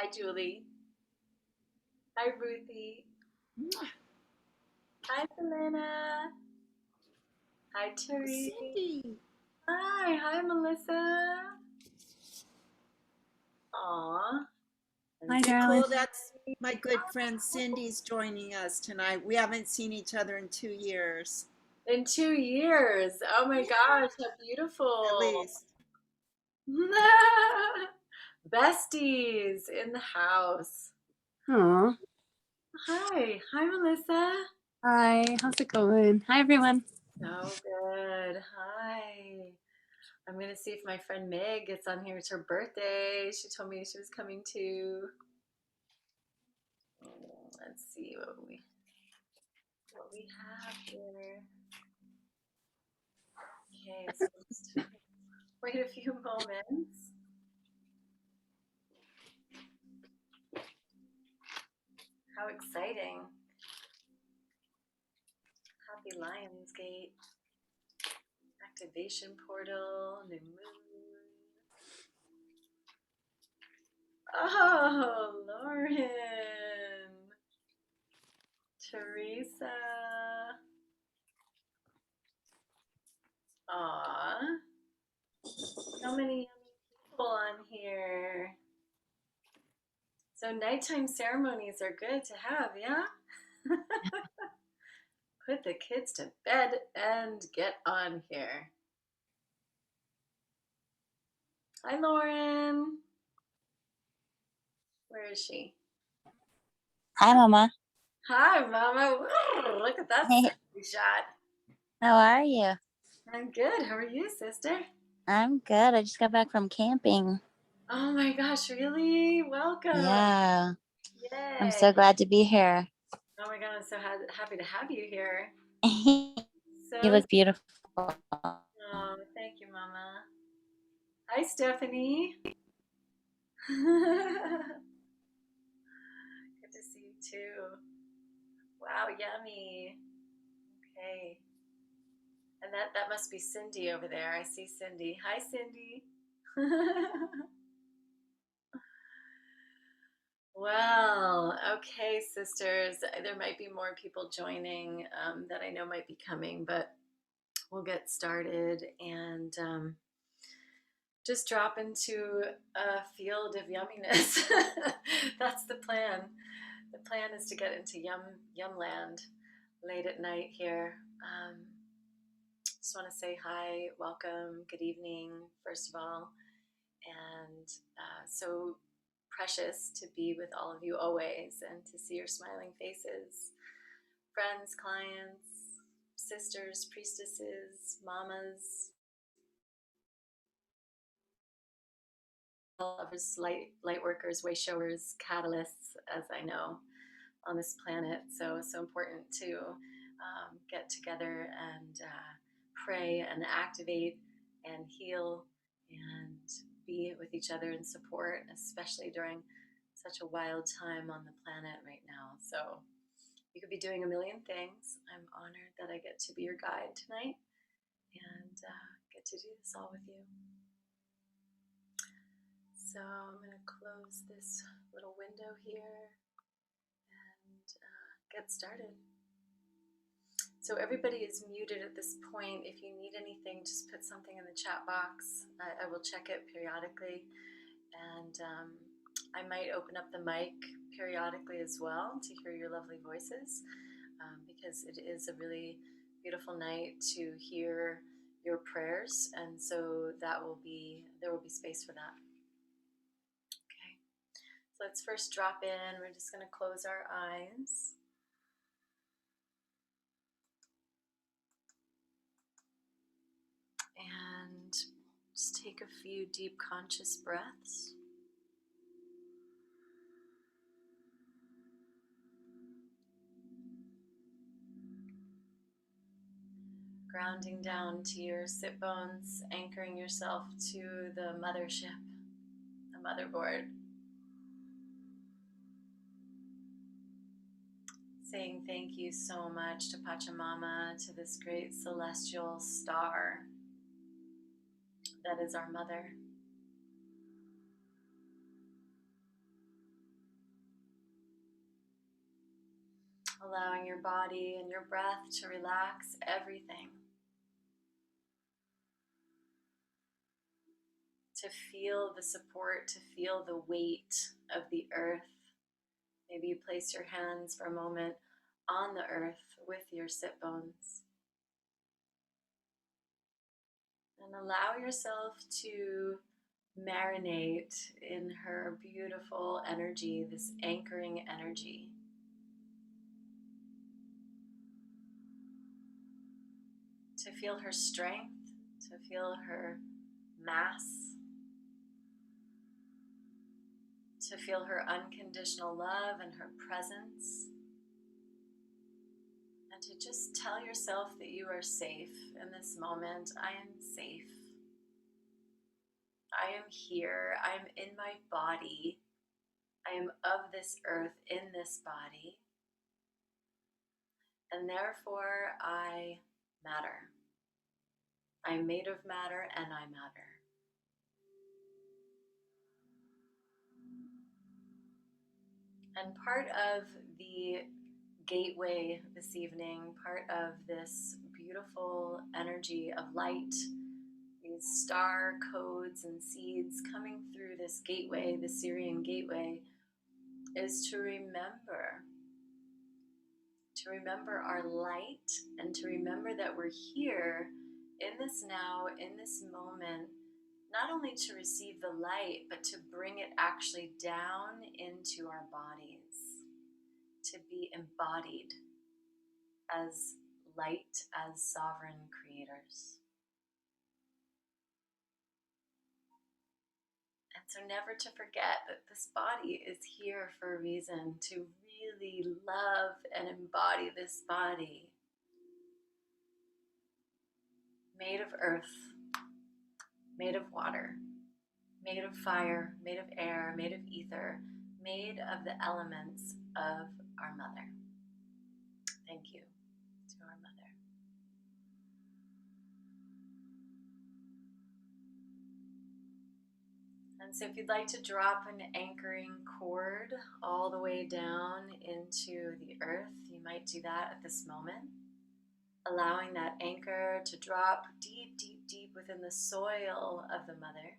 Hi, Julie. Hi, Ruthie. Hi, Selena. Hi, Therese. Cindy. Hi, Melissa. Aw. Hi, So darling. cool. That's my good friend Cindy's joining us tonight. We haven't seen each other in 2 years. In 2 years. Oh my gosh, how At beautiful. least. Besties in the house. Aw. Hi, Melissa. Hi, how's it going? Hi, everyone. So good. Hi. I'm gonna see if my friend Meg gets on here. It's her birthday. She told me she was coming too. Let's see what we have here. Okay, so just wait a few moments. How exciting. Happy Lionsgate. Activation portal. New moon. Oh, Lauren. Teresa. Aw. So many yummy people on here. So nighttime ceremonies are good to have, yeah? Put the kids to bed and get on here. Hi, Lauren. Where is she? Hi, Mama. Hi, Mama. Woo, look at that Hey, sexy shot. how are you? I'm good. How are you, sister? I'm good. I just got back from camping. Oh my gosh, really? Welcome. Yeah, I'm Yay. so glad to be here. Oh my god, I'm so happy to have you here. You So, look beautiful. oh, thank you, Mama. Hi, Stephanie. Good to see you too. Wow, yummy. Okay. And that must be Cindy over there. I see Cindy. Hi, Cindy. Well, okay, sisters. There might be more people joining that I know might be coming, but we'll get started and just drop into a field of yumminess. That's the plan. The plan is to get into yum land late at night here. Just want to say hi, welcome, good evening, first of all, and so precious to be with all of you always and to see your smiling faces, friends, clients, sisters, priestesses, mamas, lovers, light workers, way showers, catalysts, as I know, on this planet. So important to get together and pray and activate and heal and be with each other and support, especially during such a wild time on the planet right now. So you could be doing a million things. I'm honored that I get to be your guide tonight and get to do this all with you. So I'm going to close this little window here and get started. So everybody is muted at this point. If you need anything, just put something in the chat box. I will check it periodically. And I might open up the mic periodically as well to hear your lovely voices because it is a really beautiful night to hear your prayers. And so there will be space for that. Okay. So let's first drop in. We're just going to close our eyes. And just take a few deep conscious breaths. Grounding down to your sit bones, anchoring yourself to the mothership, the motherboard. Saying thank you so much to Pachamama, to this great celestial star that is our mother. allowing your body and your breath to relax everything, to feel the support, to feel the weight of the earth. Maybe you place your hands for a moment on the earth with your sit bones. And allow yourself to marinate in her beautiful energy, this anchoring energy. To feel her strength, to feel her mass, to feel her unconditional love and her presence. And to just tell yourself that you are safe in this moment. I am safe. I am here. I am in my body. I am of this earth in this body. And therefore, I matter. I am made of matter and I matter. And part of the gateway this evening, part of this beautiful energy of light, these star codes and seeds coming through this gateway, the Syrian gateway, is to remember our light and to remember that we're here in this now, in this moment, not only to receive the light, but to bring it actually down into our bodies, to be embodied as light, as sovereign creators. And so never to forget that this body is here for a reason, to really love and embody this body. Made of earth, made of water, made of fire, made of air, made of ether, made of the elements of our mother. Thank you to our mother. And so if you'd like to drop an anchoring cord all the way down into the earth, you might do that at this moment, allowing that anchor to drop deep, deep, deep within the soil of the mother,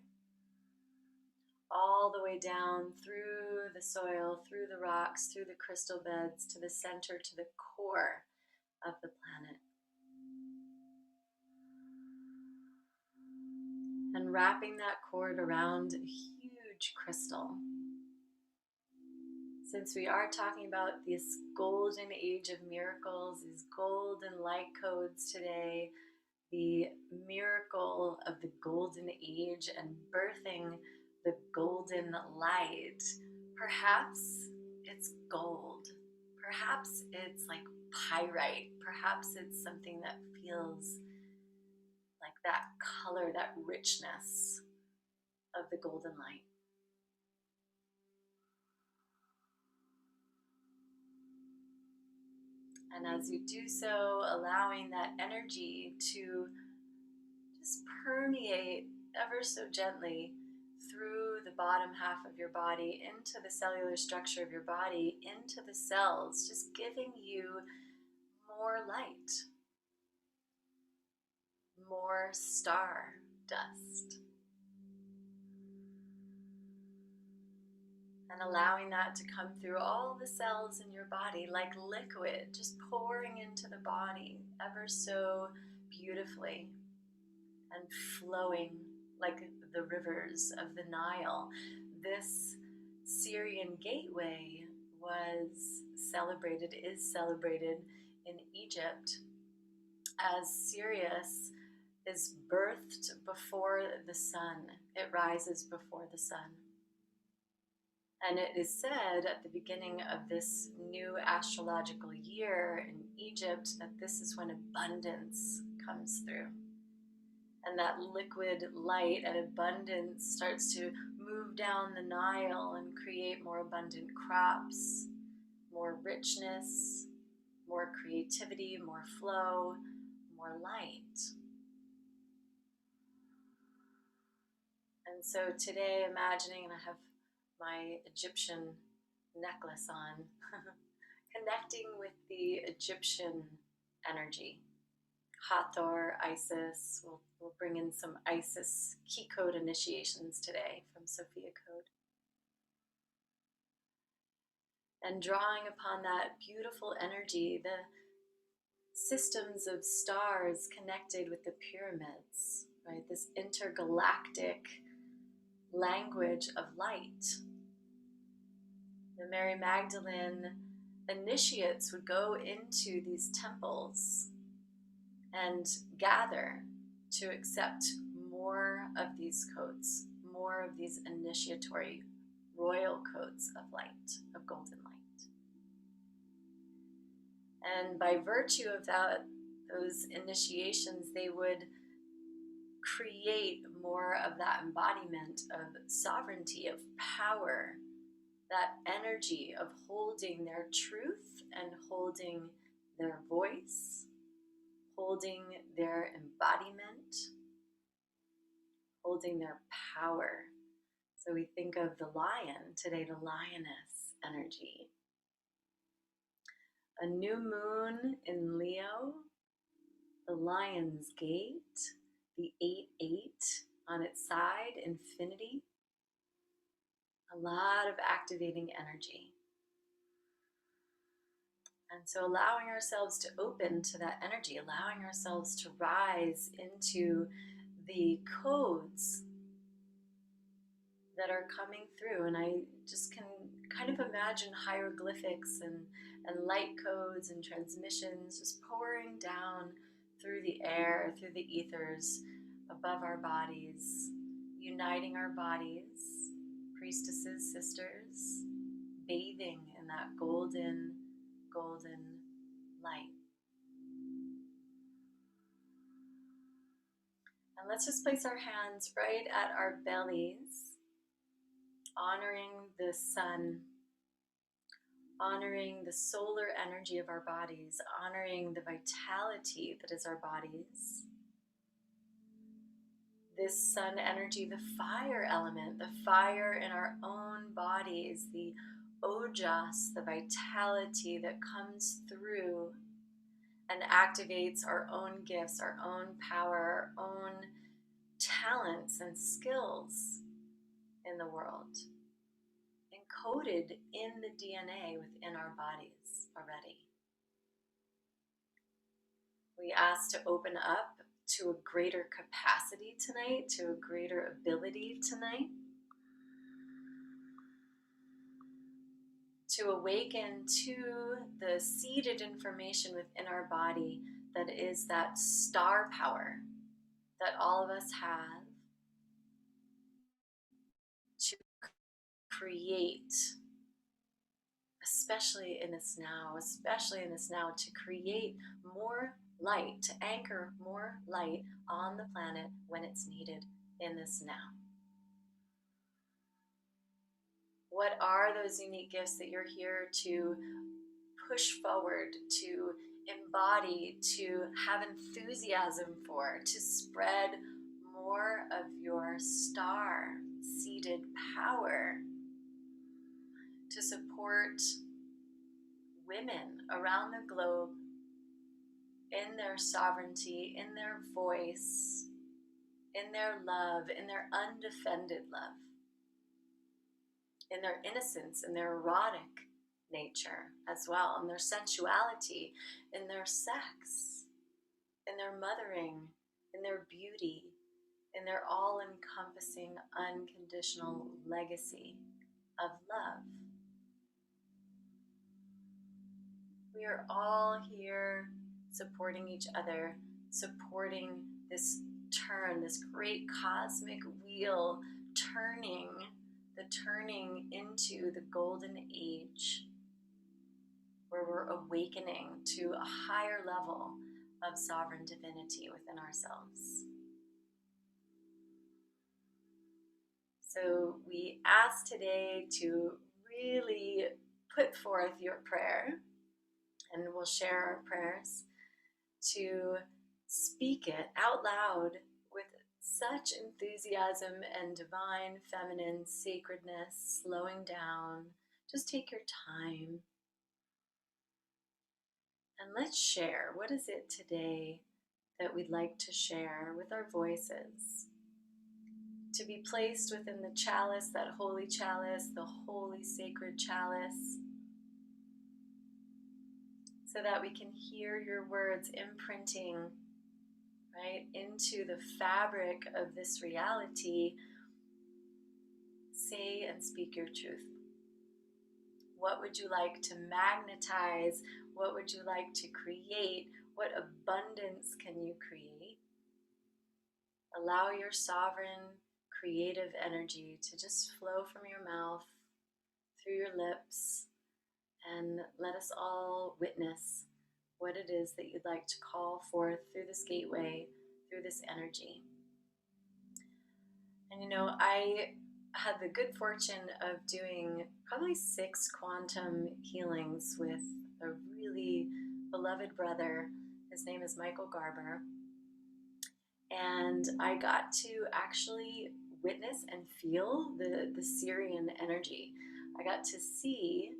all the way down through the soil, through the rocks, through the crystal beds, to the center, to the core of the planet. And wrapping that cord around a huge crystal. Since we are talking about this golden age of miracles, these golden light codes today, the miracle of the golden age and birthing the golden light, perhaps it's gold, perhaps it's like pyrite, perhaps it's something that feels like that color, that richness of the golden light. And as you do so, allowing that energy to just permeate ever so gently through the bottom half of your body, into the cellular structure of your body, into the cells, just giving you more light, more star dust. And allowing that to come through all the cells in your body like liquid, just pouring into the body ever so beautifully and flowing like the rivers of the Nile. This Syrian gateway was celebrated, is celebrated in Egypt as Sirius is birthed before the sun. It rises before the sun. And it is said at the beginning of this new astrological year in Egypt that this is when abundance comes through. And that liquid light and abundance starts to move down the Nile and create more abundant crops, more richness, more creativity, more flow, more light. And so today, imagining, and I have my Egyptian necklace on, connecting with the Egyptian energy. Hathor, Isis. We'll bring in some Isis key code initiations today from Sophia Code. And drawing upon that beautiful energy, the systems of stars connected with the pyramids, right? This intergalactic language of light. The Mary Magdalene initiates would go into these temples and gather to accept more of these codes, more of these initiatory royal codes of light, of golden light. And by virtue of that, those initiations, they would create more of that embodiment of sovereignty, of power, that energy of holding their truth and holding their voice, holding their embodiment, holding their power. So we think of the lion today, the lioness energy. A new moon in Leo, the lion's gate, the 8-8 on its side, infinity. A lot of activating energy. And so allowing ourselves to open to that energy, allowing ourselves to rise into the codes that are coming through. And I just can kind of imagine hieroglyphics and light codes and transmissions just pouring down through the air, through the ethers, above our bodies, uniting our bodies, priestesses, sisters, bathing in that golden light. And let's just place our hands right at our bellies, honoring the sun, honoring the solar energy of our bodies, honoring the vitality that is our bodies. This sun energy, the fire element, the fire in our own bodies, the ojas, the vitality that comes through and activates our own gifts, our own power, our own talents and skills in the world, encoded in the DNA within our bodies already. We ask to open up to a greater capacity tonight, to a greater ability tonight, to awaken to the seeded information within our body that is that star power that all of us have to create, especially in this now, to create more light, to anchor more light on the planet when it's needed in this now. What are those unique gifts that you're here to push forward, to embody, to have enthusiasm for, to spread more of your star-seeded power, to support women around the globe in their sovereignty, in their voice, in their love, in their undefended love, in their innocence, in their erotic nature as well, in their sensuality, in their sex, in their mothering, in their beauty, in their all-encompassing, unconditional legacy of love. We are all here supporting each other, supporting this turn, this great cosmic wheel turning into the golden age, where we're awakening to a higher level of sovereign divinity within ourselves. So we ask today to really put forth your prayer, and we'll share our prayers, to speak it out loud with such enthusiasm and divine feminine sacredness, slowing down. Just take your time. And let's share. What is it today that we'd like to share with our voices? To be placed within the chalice, that holy chalice, the holy sacred chalice, so that we can hear your words imprinting right into the fabric of this reality. Say and speak your truth. What would you like to magnetize? What would you like to create? What abundance can you create? Allow your sovereign creative energy to just flow from your mouth, through your lips, and let us all witness what it is that you'd like to call forth through this gateway, through this energy. And you know, I had the good fortune of doing probably 6 quantum healings with a really beloved brother. His name is Michael Garber. And I got to actually witness and feel the Syrian energy. I got to see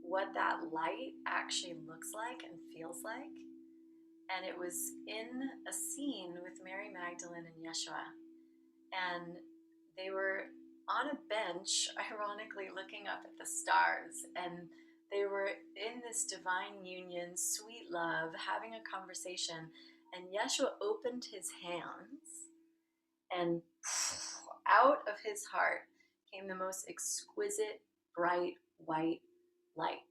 what that light actually looks like and feels like. And it was in a scene with Mary Magdalene and Yeshua. And they were on a bench, ironically looking up at the stars. And they were in this divine union, sweet love, having a conversation. And Yeshua opened his hands, and out of his heart came the most exquisite, bright, white light.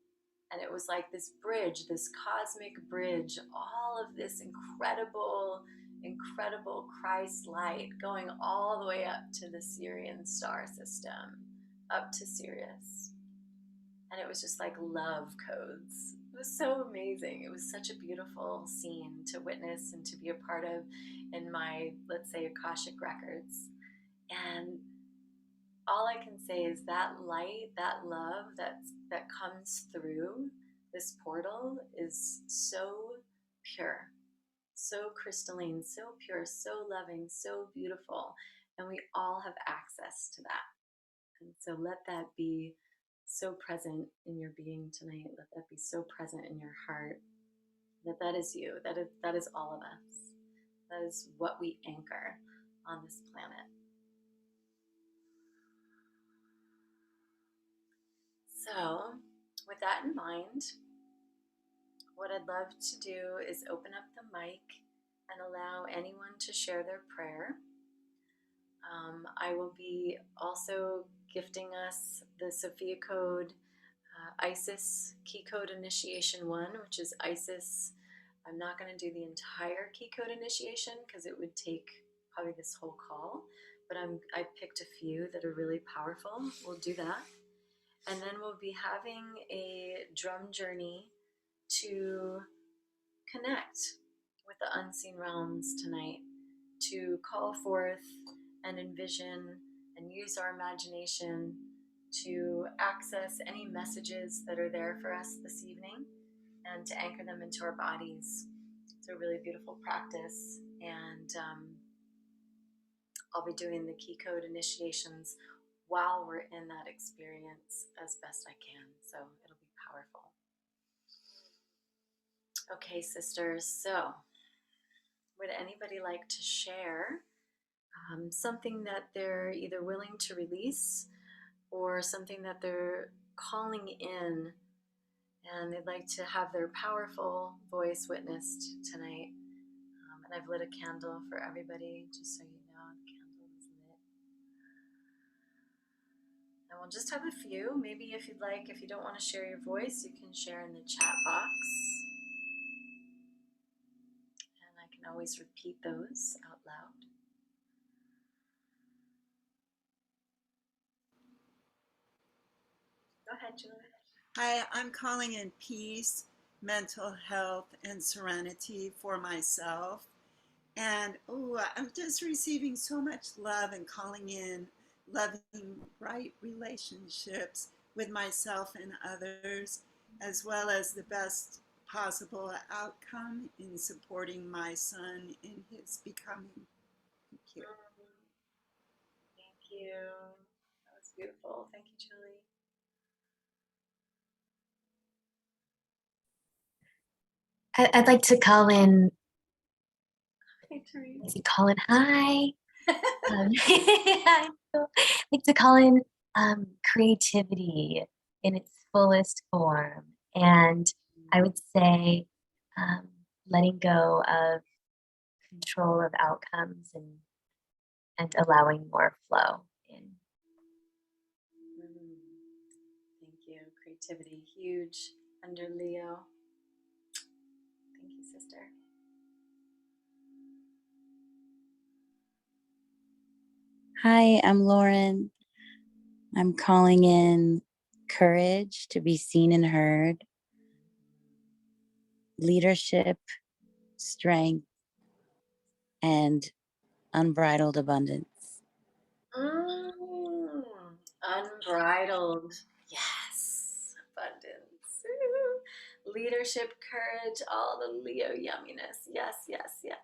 And it was like this bridge, this cosmic bridge, all of this incredible, incredible Christ light going all the way up to the Syrian star system, up to Sirius. And it was just like love codes. It was so amazing. It was such a beautiful scene to witness and to be a part of in my, let's say, Akashic records. And all I can say is that light, that love that comes through this portal is so pure, so crystalline, so pure, so loving, so beautiful. And we all have access to that. And so let that be so present in your being tonight. Let that be so present in your heart. That is you. That is all of us. That is what we anchor on this planet. So, with that in mind, what I'd love to do is open up the mic and allow anyone to share their prayer. I will be also gifting us the Sophia Code ISIS Key Code Initiation 1, which is ISIS. I'm not going to do the entire Key Code Initiation because it would take probably this whole call, but I picked a few that are really powerful. We'll do that. And then we'll be having a drum journey to connect with the unseen realms tonight, to call forth and envision and use our imagination to access any messages that are there for us this evening and to anchor them into our bodies. It's a really beautiful practice, and I'll be doing the key code initiations while we're in that experience as best I can, so it'll be powerful. Okay, sisters, so would anybody like to share something that they're either willing to release or something that they're calling in and they'd like to have their powerful voice witnessed tonight? And I've lit a candle for everybody, just so you know, the candle is lit. And we'll just have a few. Maybe if you'd like, if you don't want to share your voice, you can share in the chat box. And I can always repeat those out loud. Go ahead, Julie. Hi, I'm calling in peace, mental health, and serenity for myself. And I'm just receiving so much love and calling in loving, bright relationships with myself and others, as well as the best possible outcome in supporting my son in his becoming. Thank you. Thank you. That was beautiful. Thank you, Julie. I'd like to call in. Hi, Therese. Let's see, call in. Hi. I'd like to call in creativity in its fullest form, and I would say letting go of control of outcomes and allowing more flow in. Thank you. Creativity, huge under Leo. Thank you, sister. Hi, I'm Lauren. I'm calling in courage to be seen and heard, leadership, strength, and unbridled abundance. Unbridled. Yes. Abundance. Ooh. Leadership, courage, all the Leo yumminess. Yes, yes, yes.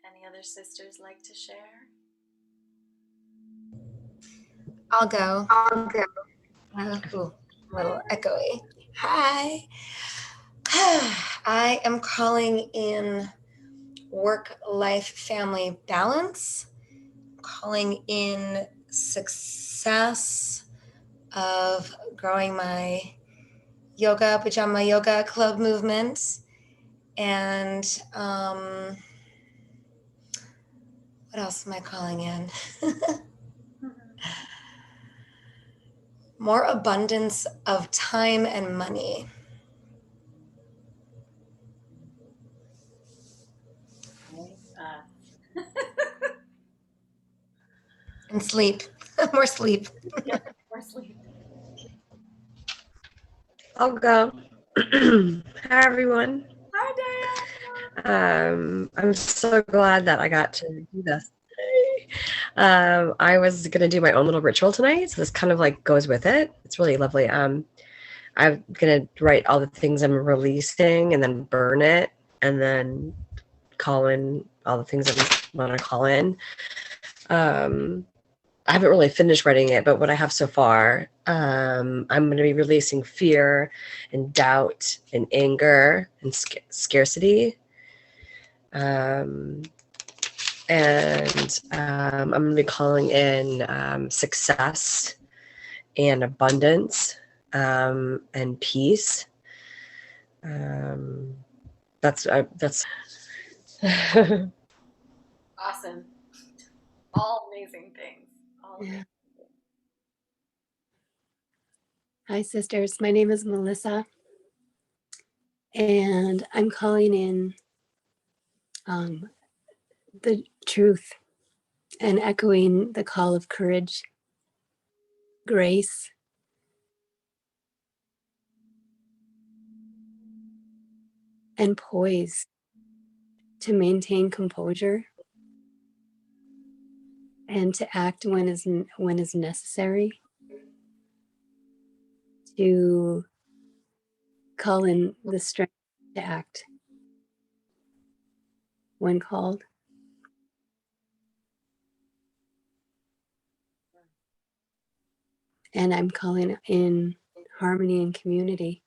Any other sisters like to share? I'll go. Ooh, a little echoey. Hi. I am calling in work-life family balance, calling in success of growing my pajama yoga club movement, and what else am I calling in? More abundance of time and money. And sleep. More sleep. Yeah, more sleep. I'll go. Hi, everyone. Hi, Diane. I'm so glad that I got to do this today. I was going to do my own little ritual tonight, so this kind of like goes with it. It's really lovely. I'm going to write all the things I'm releasing and then burn it and then call in all the things that we want to call in. I haven't really finished writing it, but what I have so far, I'm going to be releasing fear and doubt and anger and scarcity. And I'm going to be calling in success and abundance and peace. That's Awesome. All amazing things. All amazing. Hi, sisters. My name is Melissa, and I'm calling in the truth and echoing the call of courage, grace, and poise to maintain composure and to act when is necessary, to call in the strength to act when called. And I'm calling in harmony and community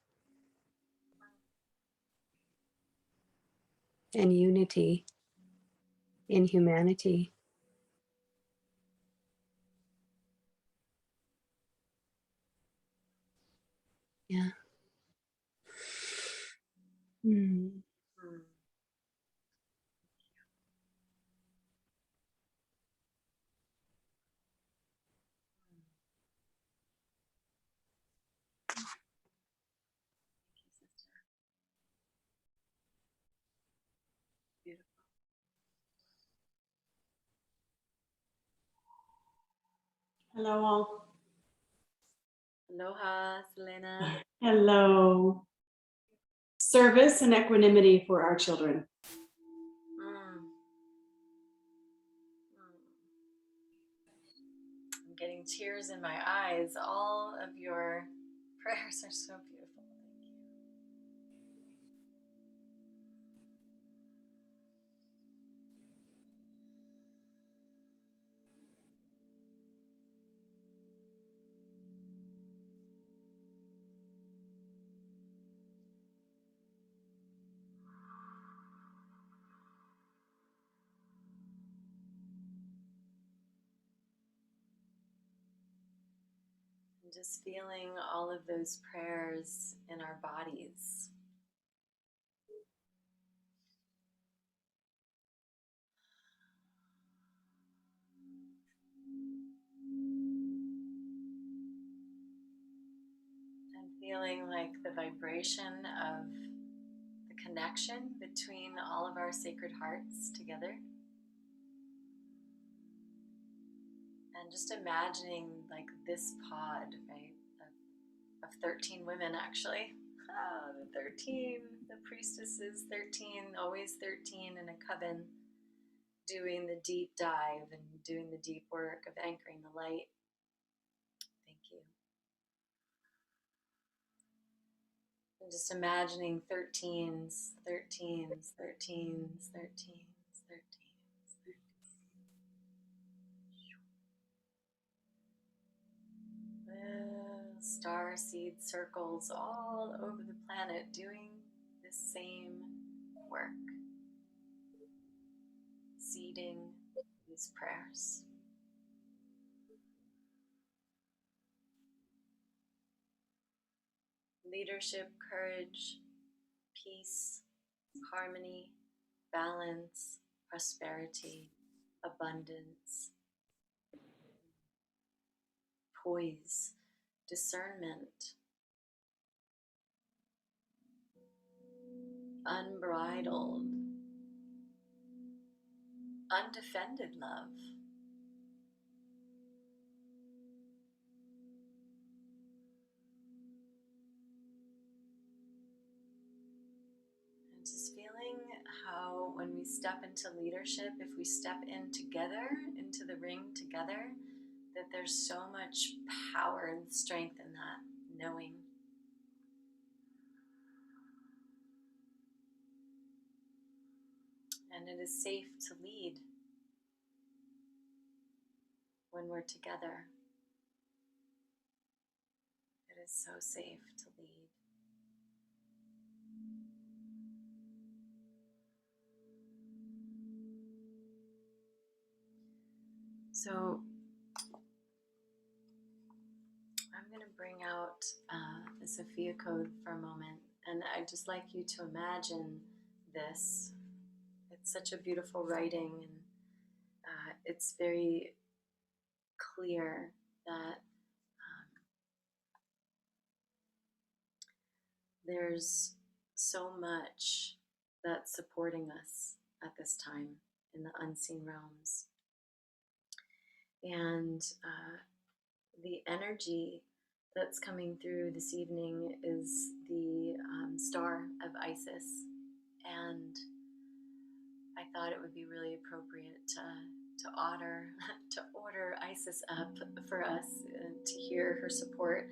and unity in humanity. Yeah. Mm. Hello, all. Aloha, Selena. Hello. Service and equanimity for our children. I'm getting tears in my eyes. All of your prayers are so beautiful. Thank you. just feeling all of those prayers in our bodies. And feeling like the vibration of the connection between all of our sacred hearts together. And just imagining like this pod, right, of 13 women actually. Oh, the 13, the priestesses, 13, always 13 in a coven, doing the deep dive and doing the deep work of anchoring the light. Thank you. And just imagining 13s, 13s, 13s, 13s, 13s. Little star seed circles all over the planet doing the same work, seeding these prayers. Leadership, courage, peace, harmony, balance, prosperity, abundance, poise, discernment, unbridled, undefended love. And just feeling how when we step into leadership, if we step in together, into the ring together, that there's so much power and strength in that knowing. And it is safe to lead when we're together. It is so safe to lead. So I'm going to bring out the Sophia Code for a moment, and I'd just like you to imagine this. It's such a beautiful writing, and it's very clear that there's so much that's supporting us at this time in the unseen realms. And the energy that's coming through this evening is the star of Isis. And I thought it would be really appropriate to order Isis up for us, to hear her support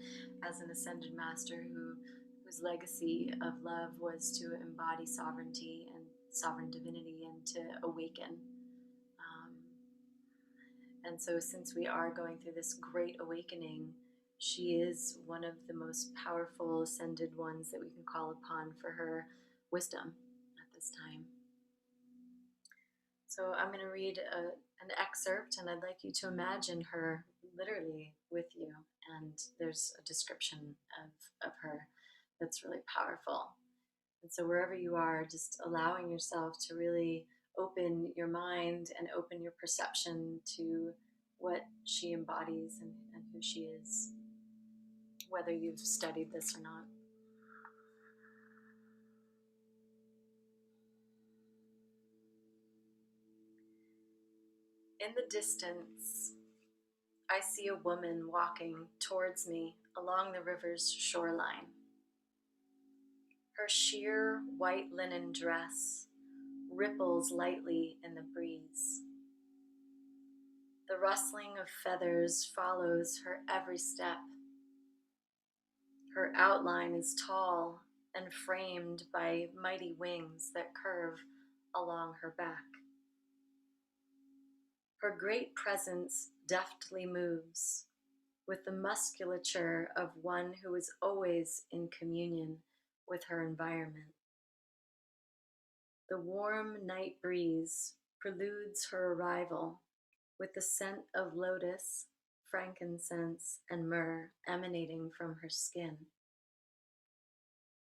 as an ascended master whose legacy of love was to embody sovereignty and sovereign divinity and to awaken. And so since we are going through this great awakening, she is one of the most powerful ascended ones that we can call upon for her wisdom at this time. So I'm going to read an excerpt, and I'd like you to imagine her literally with you. And there's a description of her that's really powerful. And so wherever you are, just allowing yourself to really open your mind and open your perception to what she embodies and who she is, whether you've studied this or not. In the distance, I see a woman walking towards me along the river's shoreline. Her sheer white linen dress ripples lightly in the breeze. The rustling of feathers follows her every step. Her outline is tall and framed by mighty wings that curve along her back. Her great presence deftly moves with the musculature of one who is always in communion with her environment. The warm night breeze preludes her arrival with the scent of lotus frankincense and myrrh emanating from her skin.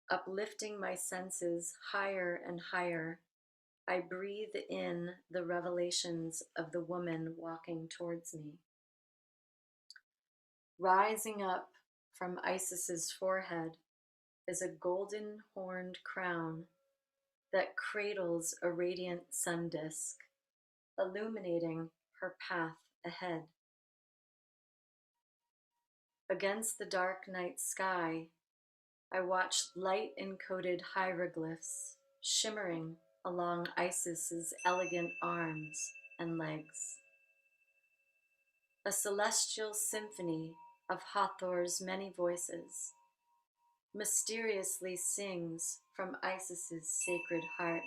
Uplifting my senses higher and higher, I breathe in the revelations of the woman walking towards me. Rising up from Isis's forehead is a golden horned crown that cradles a radiant sun disk, illuminating her path ahead. Against the dark night sky, I watch light-encoded hieroglyphs shimmering along Isis's elegant arms and legs. A celestial symphony of Hathor's many voices mysteriously sings from Isis's sacred heart.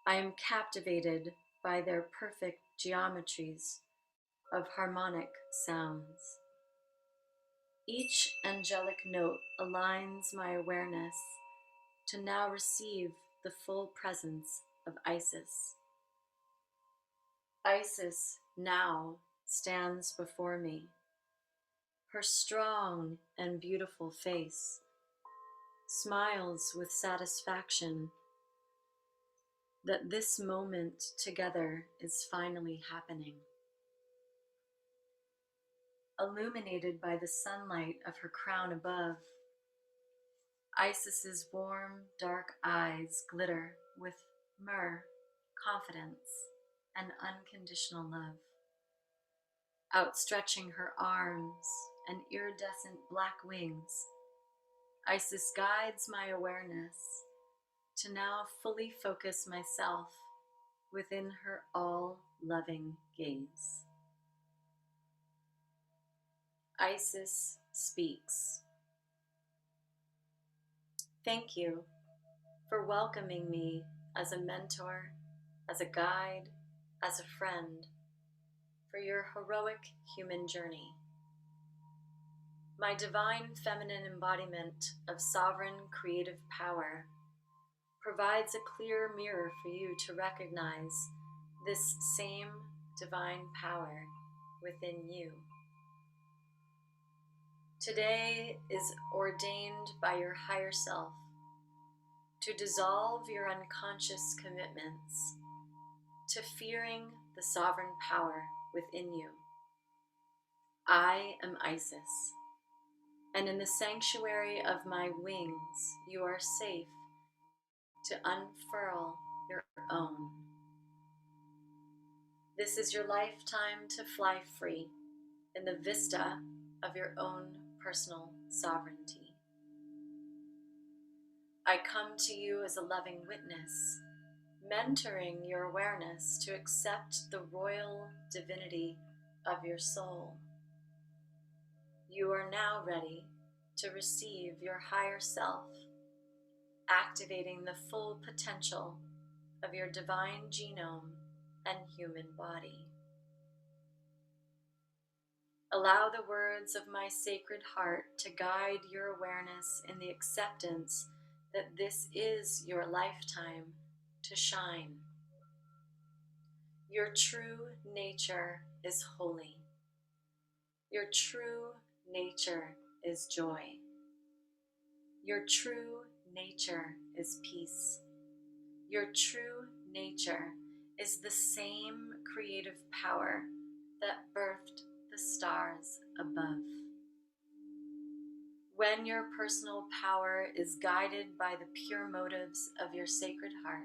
I am captivated by their perfect geometries of harmonic sounds. Each angelic note aligns my awareness to now receive the full presence of Isis. Isis now stands before me, her strong and beautiful face smiles with satisfaction that this moment together is finally happening. Illuminated by the sunlight of her crown above, Isis's warm, dark eyes glitter with myrrh, confidence, and unconditional love. Outstretching her arms and iridescent black wings, Isis guides my awareness to now fully focus myself within her all-loving gaze. Isis speaks. Thank you for welcoming me as a mentor, as a guide, as a friend, for your heroic human journey. My divine feminine embodiment of sovereign creative power provides a clear mirror for you to recognize this same divine power within you. Today is ordained by your higher self to dissolve your unconscious commitments to fearing the sovereign power within you. I am Isis, and in the sanctuary of my wings, you are safe to unfurl your own. This is your lifetime to fly free in the vista of your own personal sovereignty. I come to you as a loving witness, mentoring your awareness to accept the royal divinity of your soul. You are now ready to receive your higher self, activating the full potential of your divine genome and human body. Allow the words of my sacred heart to guide your awareness in the acceptance that this is your lifetime to shine. Your true nature is holy. Your true nature is joy. Your true nature is peace. Your true nature is the same creative power that birthed the stars above. When your personal power is guided by the pure motives of your sacred heart,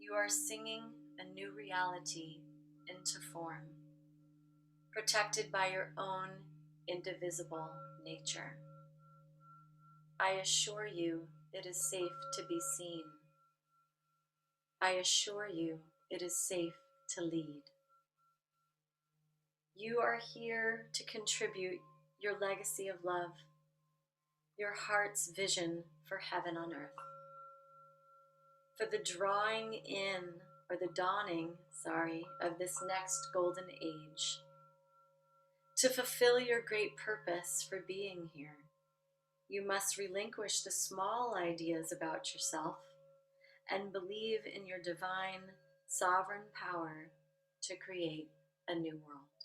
you are singing a new reality into form, protected by your own indivisible nature. I assure you it is safe to be seen. I assure you it is safe to lead. You are here to contribute your legacy of love, your heart's vision for heaven on earth, for the drawing in, or the dawning, of this next golden age, to fulfill your great purpose for being here. You must relinquish the small ideas about yourself and believe in your divine, sovereign power to create a new world.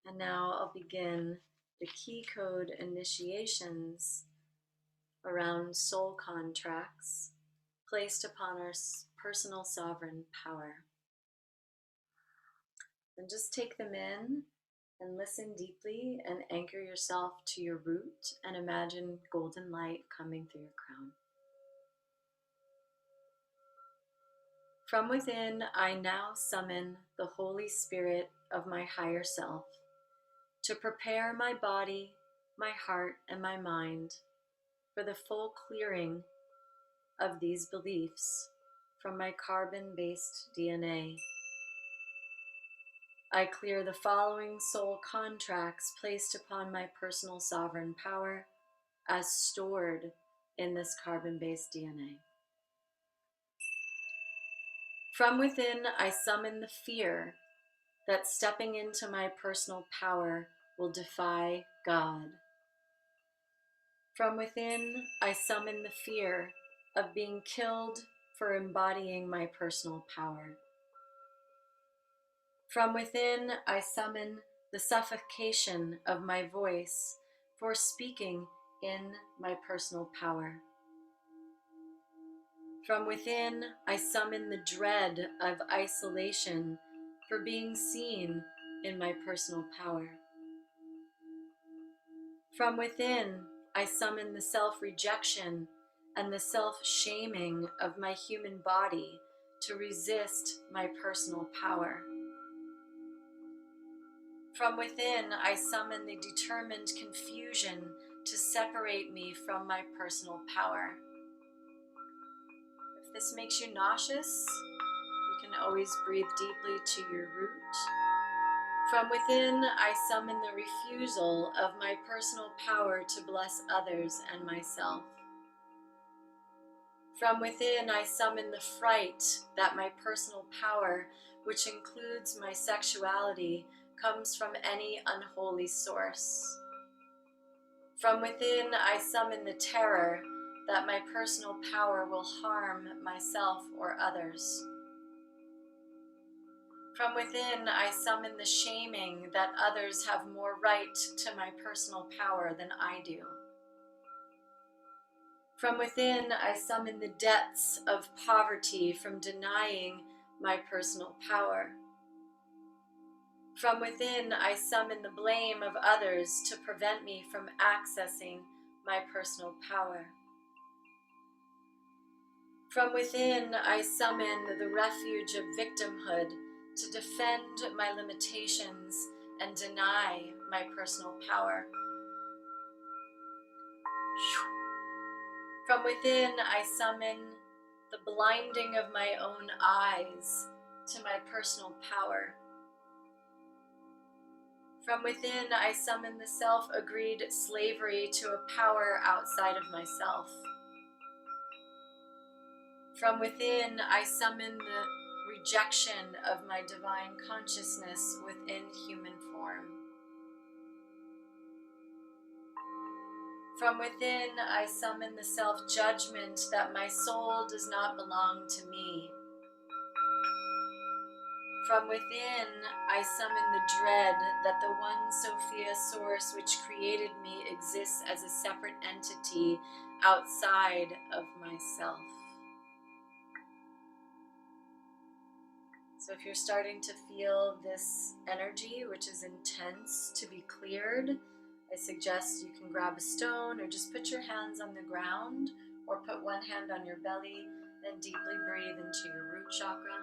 And now I'll begin the key code initiations around soul contracts placed upon our personal sovereign power. And just take them in and listen deeply and anchor yourself to your root and imagine golden light coming through your crown. From within, I now summon the Holy Spirit of my higher self to prepare my body, my heart, and my mind for the full clearing of these beliefs from my carbon-based DNA. I clear the following soul contracts placed upon my personal sovereign power as stored in this carbon-based DNA. From within, I summon the fear that stepping into my personal power will defy God. From within, I summon the fear of being killed for embodying my personal power. From within, I summon the suffocation of my voice for speaking in my personal power. From within, I summon the dread of isolation for being seen in my personal power. From within, I summon the self-rejection and the self-shaming of my human body to resist my personal power. From within, I summon the determined confusion to separate me from my personal power. If this makes you nauseous, you can always breathe deeply to your root. From within, I summon the refusal of my personal power to bless others and myself. From within, I summon the fright that my personal power, which includes my sexuality, comes from any unholy source. From within, I summon the terror that my personal power will harm myself or others. From within, I summon the shaming that others have more right to my personal power than I do. From within, I summon the debts of poverty from denying my personal power. From within, I summon the blame of others to prevent me from accessing my personal power. From within, I summon the refuge of victimhood to defend my limitations and deny my personal power. From within, I summon the blinding of my own eyes to my personal power. From within, I summon the self-agreed slavery to a power outside of myself. From within, I summon the rejection of my divine consciousness within human form. From within, I summon the self-judgment that my soul does not belong to me. From within, I summon the dread that the one Sophia source which created me exists as a separate entity outside of myself. So if you're starting to feel this energy, which is intense, to be cleared, I suggest you can grab a stone or just put your hands on the ground or put one hand on your belly, then deeply breathe into your root chakra.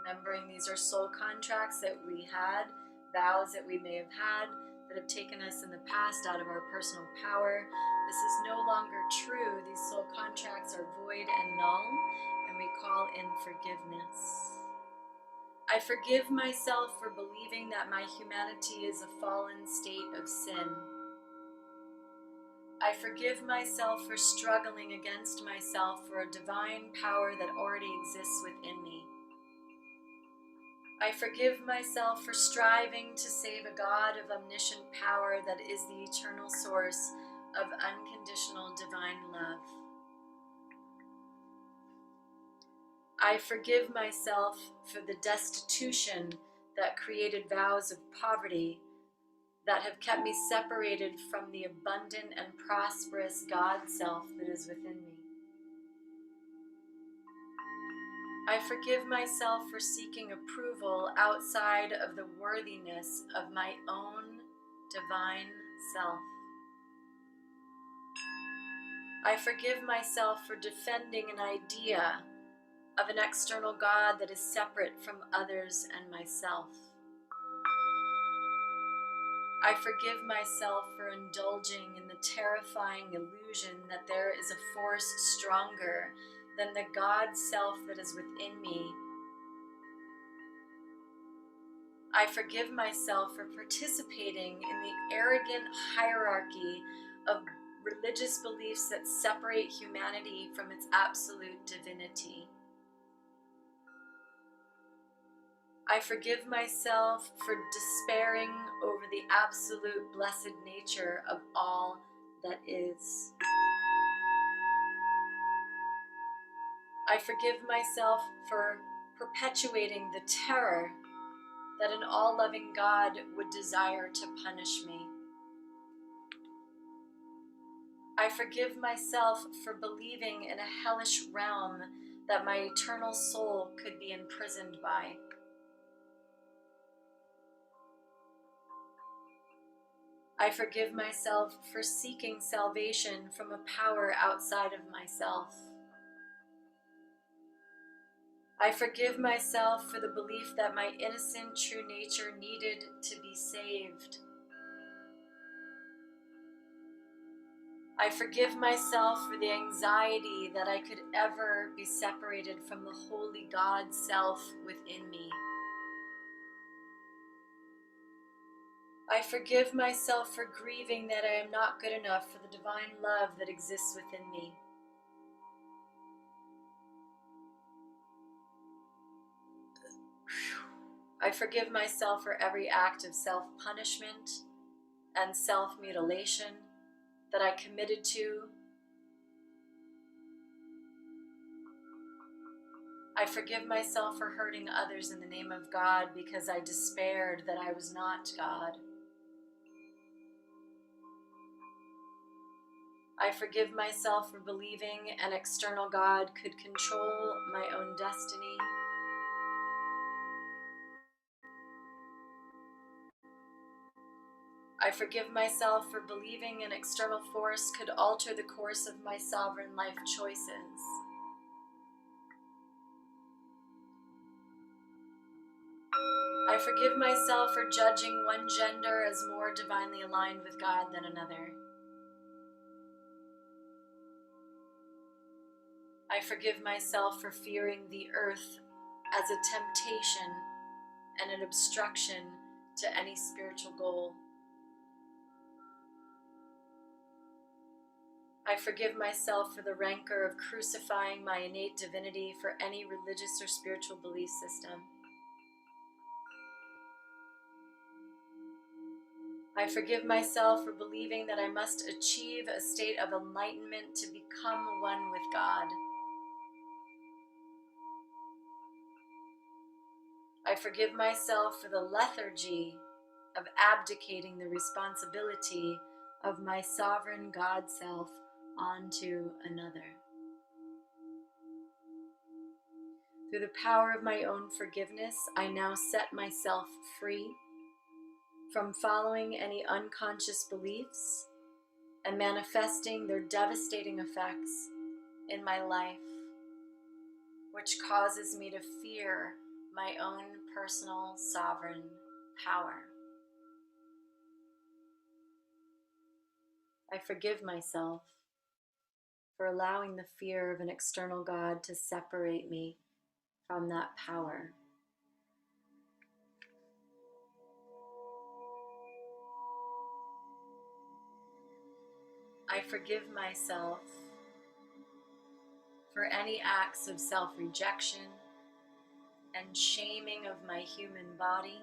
Remembering these are soul contracts that we had, vows that we may have had that have taken us in the past out of our personal power. This is no longer true. These soul contracts are void and null, and we call in forgiveness. I forgive myself for believing that my humanity is a fallen state of sin. I forgive myself for struggling against myself for a divine power that already exists within me. I forgive myself for striving to save a God of omniscient power that is the eternal source of unconditional divine love. I forgive myself for the destitution that created vows of poverty that have kept me separated from the abundant and prosperous God self that is within me. I forgive myself for seeking approval outside of the worthiness of my own divine self. I forgive myself for defending an idea of an external God that is separate from others and myself. I forgive myself for indulging in the terrifying illusion that there is a force stronger than the God self that is within me. I forgive myself for participating in the arrogant hierarchy of religious beliefs that separate humanity from its absolute divinity. I forgive myself for despairing over the absolute blessed nature of all that is. I forgive myself for perpetuating the terror that an all-loving God would desire to punish me. I forgive myself for believing in a hellish realm that my eternal soul could be imprisoned by. I forgive myself for seeking salvation from a power outside of myself. I forgive myself for the belief that my innocent true nature needed to be saved. I forgive myself for the anxiety that I could ever be separated from the holy God self within me. I forgive myself for grieving that I am not good enough for the divine love that exists within me. I forgive myself for every act of self-punishment and self-mutilation that I committed to. I forgive myself for hurting others in the name of God because I despaired that I was not God. I forgive myself for believing an external God could control my own destiny. I forgive myself for believing an external force could alter the course of my sovereign life choices. I forgive myself for judging one gender as more divinely aligned with God than another. I forgive myself for fearing the earth as a temptation and an obstruction to any spiritual goal. I forgive myself for the rancor of crucifying my innate divinity for any religious or spiritual belief system. I forgive myself for believing that I must achieve a state of enlightenment to become one with God. I forgive myself for the lethargy of abdicating the responsibility of my sovereign God self onto another. Through the power of my own forgiveness, I now set myself free from following any unconscious beliefs and manifesting their devastating effects in my life, which causes me to fear my own personal sovereign power. I forgive myself for allowing the fear of an external God to separate me from that power. I forgive myself for any acts of self-rejection and shaming of my human body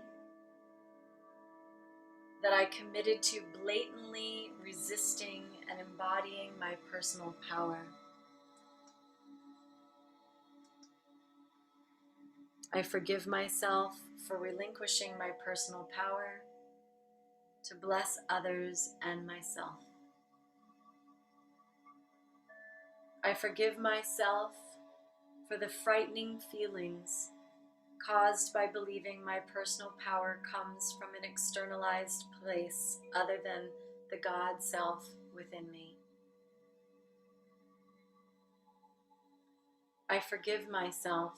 that I committed to blatantly resisting and embodying my personal power. I forgive myself for relinquishing my personal power to bless others and myself. I forgive myself for the frightening feelings caused by believing my personal power comes from an externalized place other than the God self within me. I forgive myself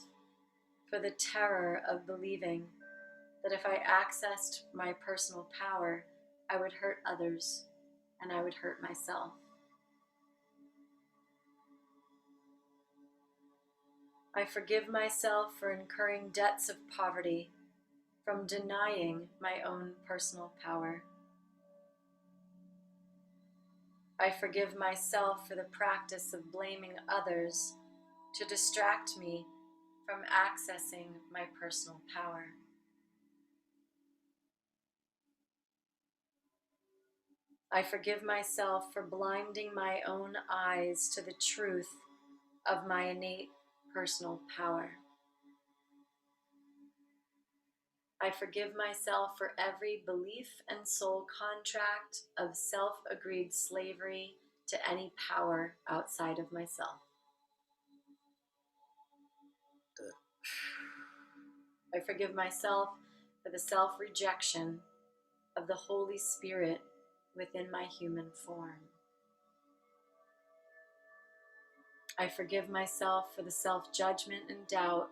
for the terror of believing that if I accessed my personal power, I would hurt others and I would hurt myself. I forgive myself for incurring debts of poverty from denying my own personal power. I forgive myself for the practice of blaming others to distract me from accessing my personal power. I forgive myself for blinding my own eyes to the truth of my innate personal power. I forgive myself for every belief and soul contract of self-agreed slavery to any power outside of myself. I forgive myself for the self-rejection of the Holy Spirit within my human form. I forgive myself for the self-judgment and doubt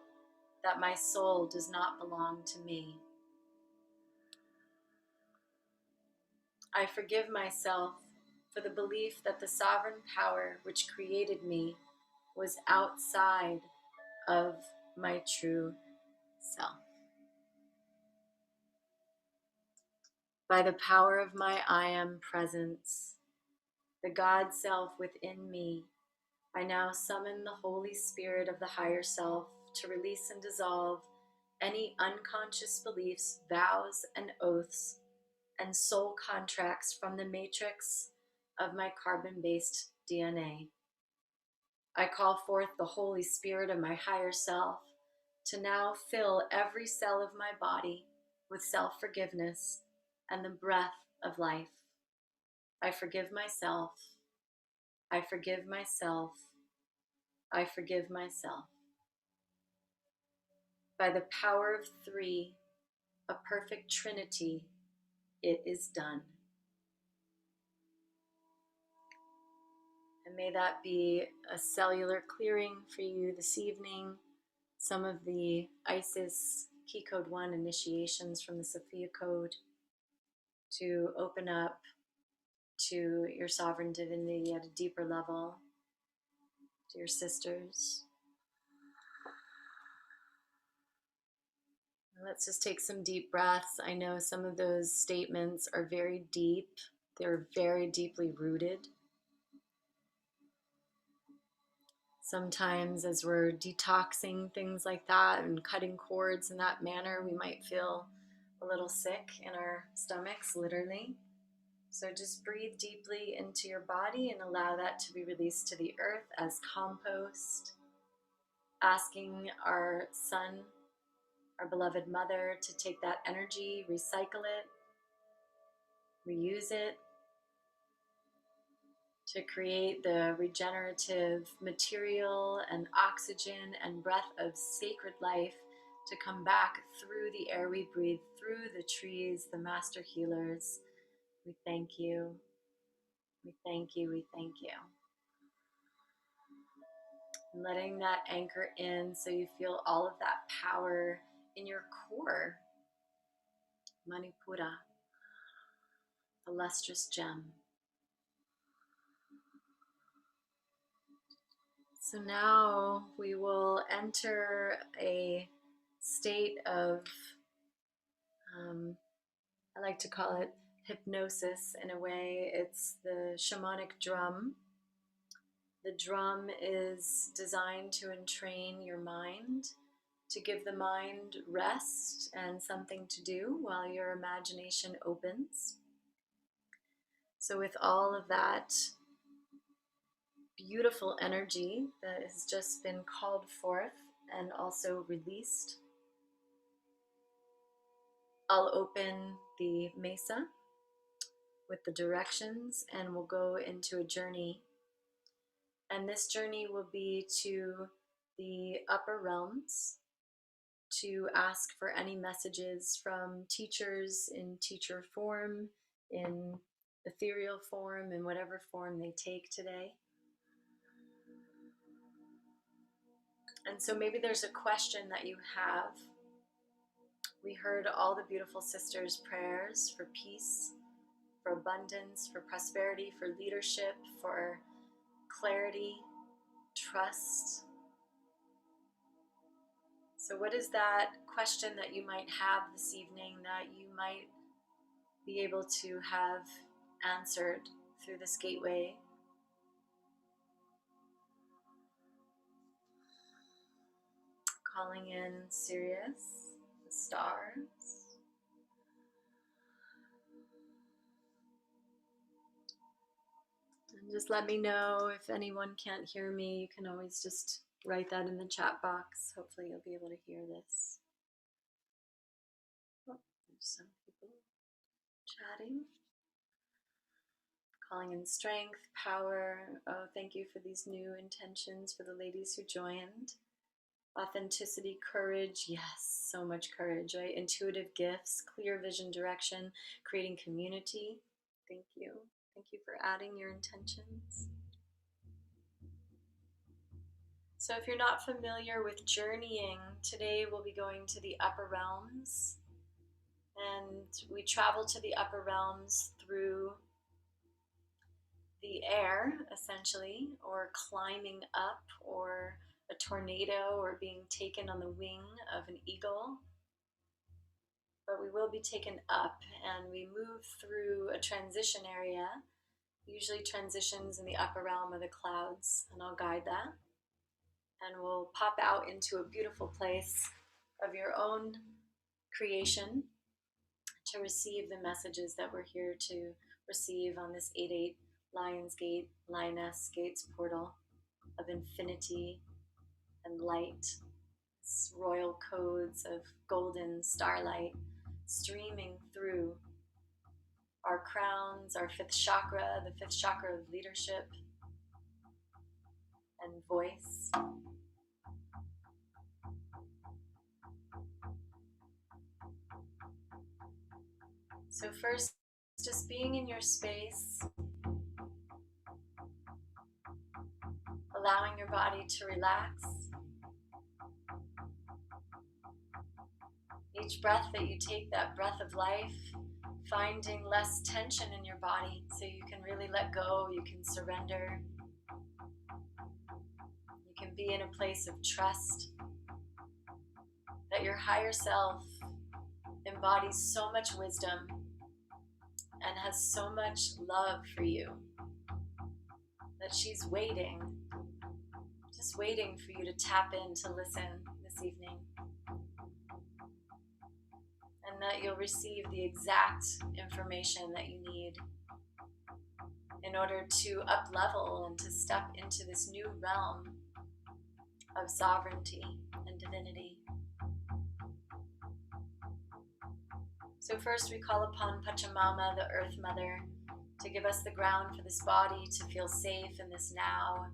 that my soul does not belong to me. I forgive myself for the belief that the sovereign power which created me was outside of my true self. By the power of my I Am presence, the God self within me, I now summon the Holy Spirit of the higher self to release and dissolve any unconscious beliefs, vows, and oaths, and soul contracts from the matrix of my carbon-based DNA. I call forth the Holy Spirit of my higher self to now fill every cell of my body with self-forgiveness and the breath of life. I forgive myself. I forgive myself. I forgive myself. By the power of three, a perfect trinity, it is done. And may that be a cellular clearing for you this evening. Some of the ISIS Key Code 1 initiations from the Sophia Code to open up to your sovereign divinity at a deeper level, to your sisters. Let's just take some deep breaths. I know some of those statements are very deep. They're very deeply rooted. Sometimes as we're detoxing things like that and cutting cords in that manner, we might feel a little sick in our stomachs, literally. So just breathe deeply into your body and allow that to be released to the earth as compost. Asking our sun, our beloved mother, to take that energy, recycle it, reuse it, to create the regenerative material and oxygen and breath of sacred life to come back through the air we breathe, through the trees, the master healers. We thank you. We thank you. We thank you. Letting that anchor in so you feel all of that power in your core. Manipura, the lustrous gem. So now we will enter a state of, I like to call it hypnosis in a way. It's the shamanic drum. The drum is designed to entrain your mind, to give the mind rest and something to do while your imagination opens. So with all of that beautiful energy that has just been called forth and also released, I'll open the mesa with the directions and we'll go into a journey. And this journey will be to the upper realms to ask for any messages from teachers in teacher form, in ethereal form, in whatever form they take today. And so maybe there's a question that you have. We heard all the beautiful sisters' prayers for peace, for abundance, for prosperity, for leadership, for clarity, trust. So what is that question that you might have this evening that you might be able to have answered through this gateway? Calling in Sirius, the stars. And just let me know if anyone can't hear me. You can always just write that in the chat box. Hopefully you'll be able to hear this. Oh, there's some people chatting. Calling in strength, power. Oh, thank you for these new intentions for the ladies who joined. Authenticity, courage. Yes, so much courage, right? Intuitive gifts, clear vision, direction, creating community. Thank you. Thank you for adding your intentions. So if you're not familiar with journeying, today we'll be going to the upper realms. And we travel to the upper realms through the air, essentially, or climbing up, or a tornado, or being taken on the wing of an eagle. But we will be taken up, and we move through a transition area, usually transitions in the upper realm of the clouds, and I'll guide that. And we'll pop out into a beautiful place of your own creation to receive the messages that we're here to receive on this 8-8 Lion's Gate, Lioness Gates portal of infinity and light. It's royal codes of golden starlight streaming through our crowns, our fifth chakra, the fifth chakra of leadership and voice. So first, just being in your space, allowing your body to relax. Each breath that you take, that breath of life, finding less tension in your body so you can really let go, you can surrender. You can be in a place of trust that your higher self embodies so much wisdom and has so much love for you that she's waiting, just waiting for you to tap in to listen this evening. And that you'll receive the exact information that you need in order to up-level and to step into this new realm of sovereignty and divinity. So first we call upon Pachamama, the Earth Mother, to give us the ground for this body to feel safe in this now,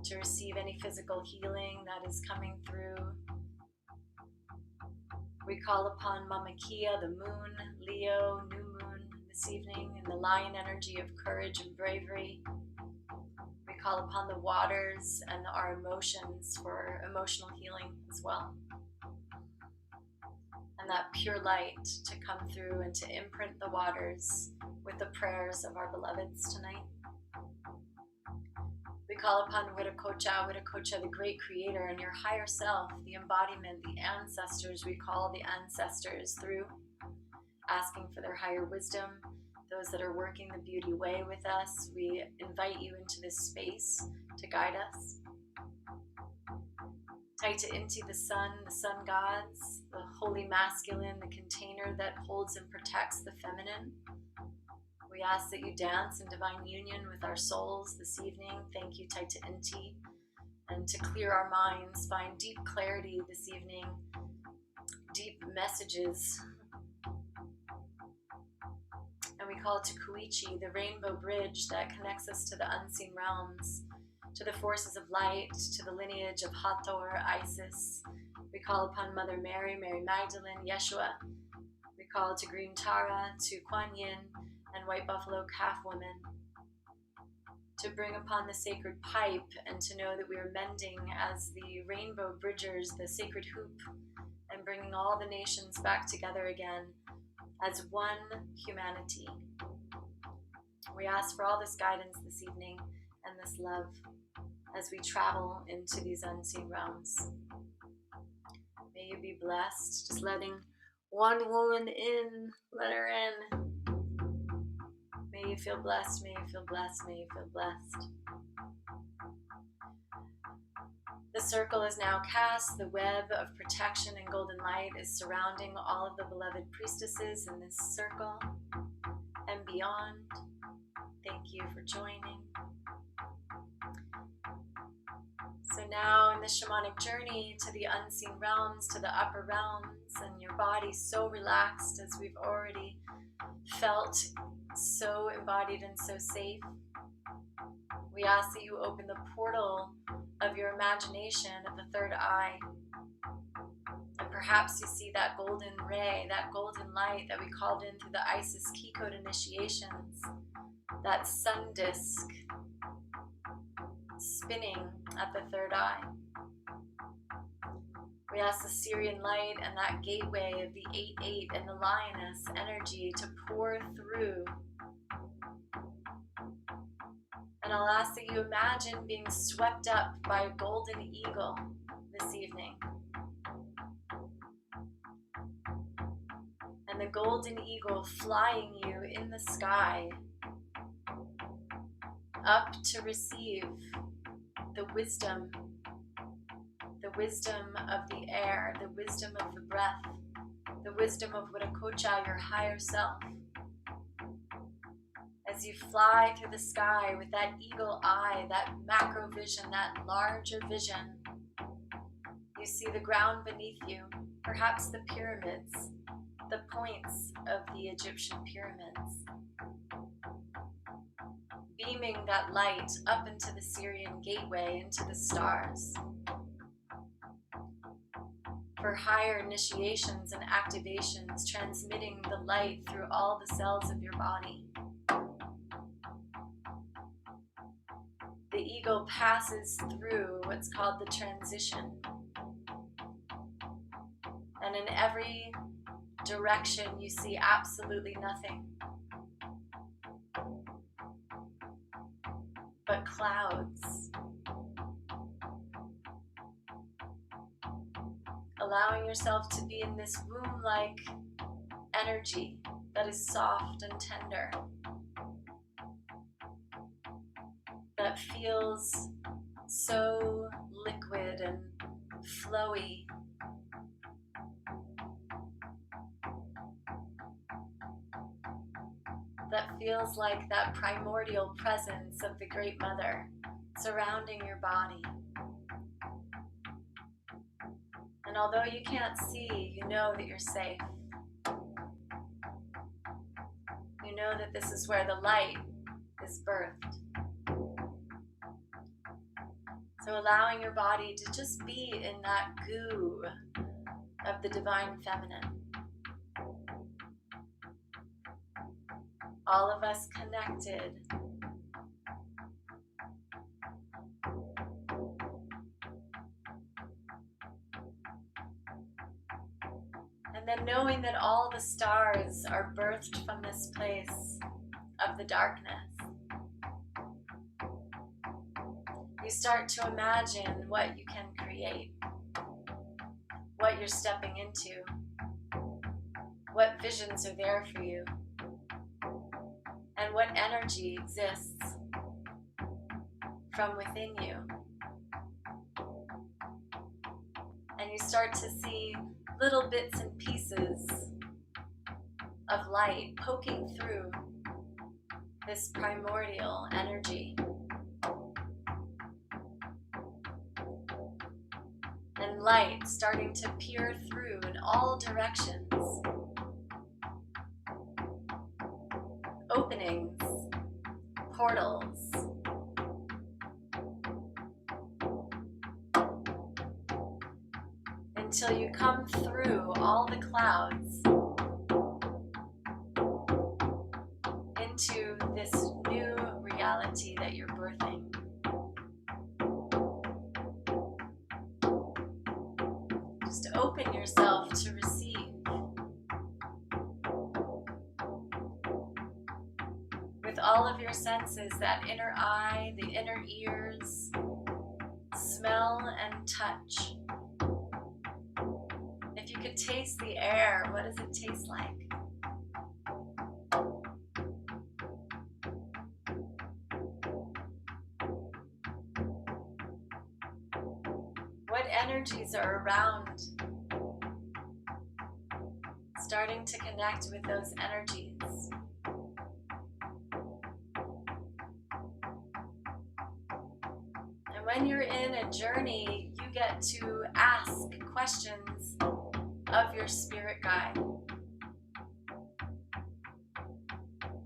to receive any physical healing that is coming through. We call upon Mama Kia, the moon, Leo, new moon this evening, in the lion energy of courage and bravery. We call upon the waters and our emotions for emotional healing as well. And that pure light to come through and to imprint the waters with the prayers of our beloveds tonight. We call upon Wiracocha, the great creator, and your higher self, the embodiment, the ancestors. We call the ancestors through, asking for their higher wisdom. Those that are working the beauty way with us, we invite you into this space to guide us. Taita Inti, the sun gods, the holy masculine, the container that holds and protects the feminine. We ask that you dance in divine union with our souls this evening. Thank you, Taita Inti. And to clear our minds, find deep clarity this evening, deep messages call to Kuichi, the rainbow bridge that connects us to the unseen realms, to the forces of light, to the lineage of Hathor, Isis. We call upon Mother Mary, Mary Magdalene, Yeshua. We call to Green Tara, to Kuan Yin, and White Buffalo Calf Woman, to bring upon the sacred pipe and to know that we are mending as the rainbow bridgers the sacred hoop and bringing all the nations back together again as one humanity. We ask for all this guidance this evening and this love as we travel into these unseen realms. May you be blessed. Just letting one woman in, let her in. May you feel blessed, may you feel blessed, may you feel blessed. The circle is now cast. The web of protection and golden light is surrounding all of the beloved priestesses in this circle and beyond. Thank you for joining. So now in the shamanic journey to the unseen realms, to the upper realms, and your body so relaxed as we've already felt, so embodied and so safe. We ask that you open the portal of your imagination at the third eye. And perhaps you see that golden ray, that golden light that we called in through the Isis key code initiations, that sun disk spinning at the third eye. We ask the Syrian light and that gateway of the 8-8 and the lioness energy to pour through. And I'll ask that you imagine being swept up by a golden eagle this evening. And the golden eagle flying you in the sky up to receive the wisdom of the air, the wisdom of the breath, the wisdom of Wadakocha, your higher self. As you fly through the sky with that eagle eye, that macro vision, that larger vision, you see the ground beneath you, perhaps the pyramids, the points of the Egyptian pyramids, beaming that light up into the Syrian gateway, into the stars, for higher initiations and activations, transmitting the light through all the cells of your body. The eagle passes through what's called the transition. And in every direction, you see absolutely nothing but clouds. Allowing yourself to be in this womb-like energy that is soft and tender, that feels so liquid and flowy. That feels like that primordial presence of the Great Mother surrounding your body. And although you can't see, you know that you're safe. You know that this is where the light is birthed. So allowing your body to just be in that goo of the divine feminine. All of us connected. And then knowing that all the stars are birthed from this place of the darkness. You start to imagine what you can create, what you're stepping into, what visions are there for you, and what energy exists from within you. And you start to see little bits and pieces of light poking through this primordial energy. And light starting to peer through in all directions, openings, portals. Until you come through all the clouds into this new reality that you're birthing. Just open yourself to receive. With all of your senses, that inner eye, the inner ears, smell and touch. If you could taste the air, what does it taste like? What energies are around? Starting to connect with those energies. And when you're in a journey, you get to ask questions of your spirit guide.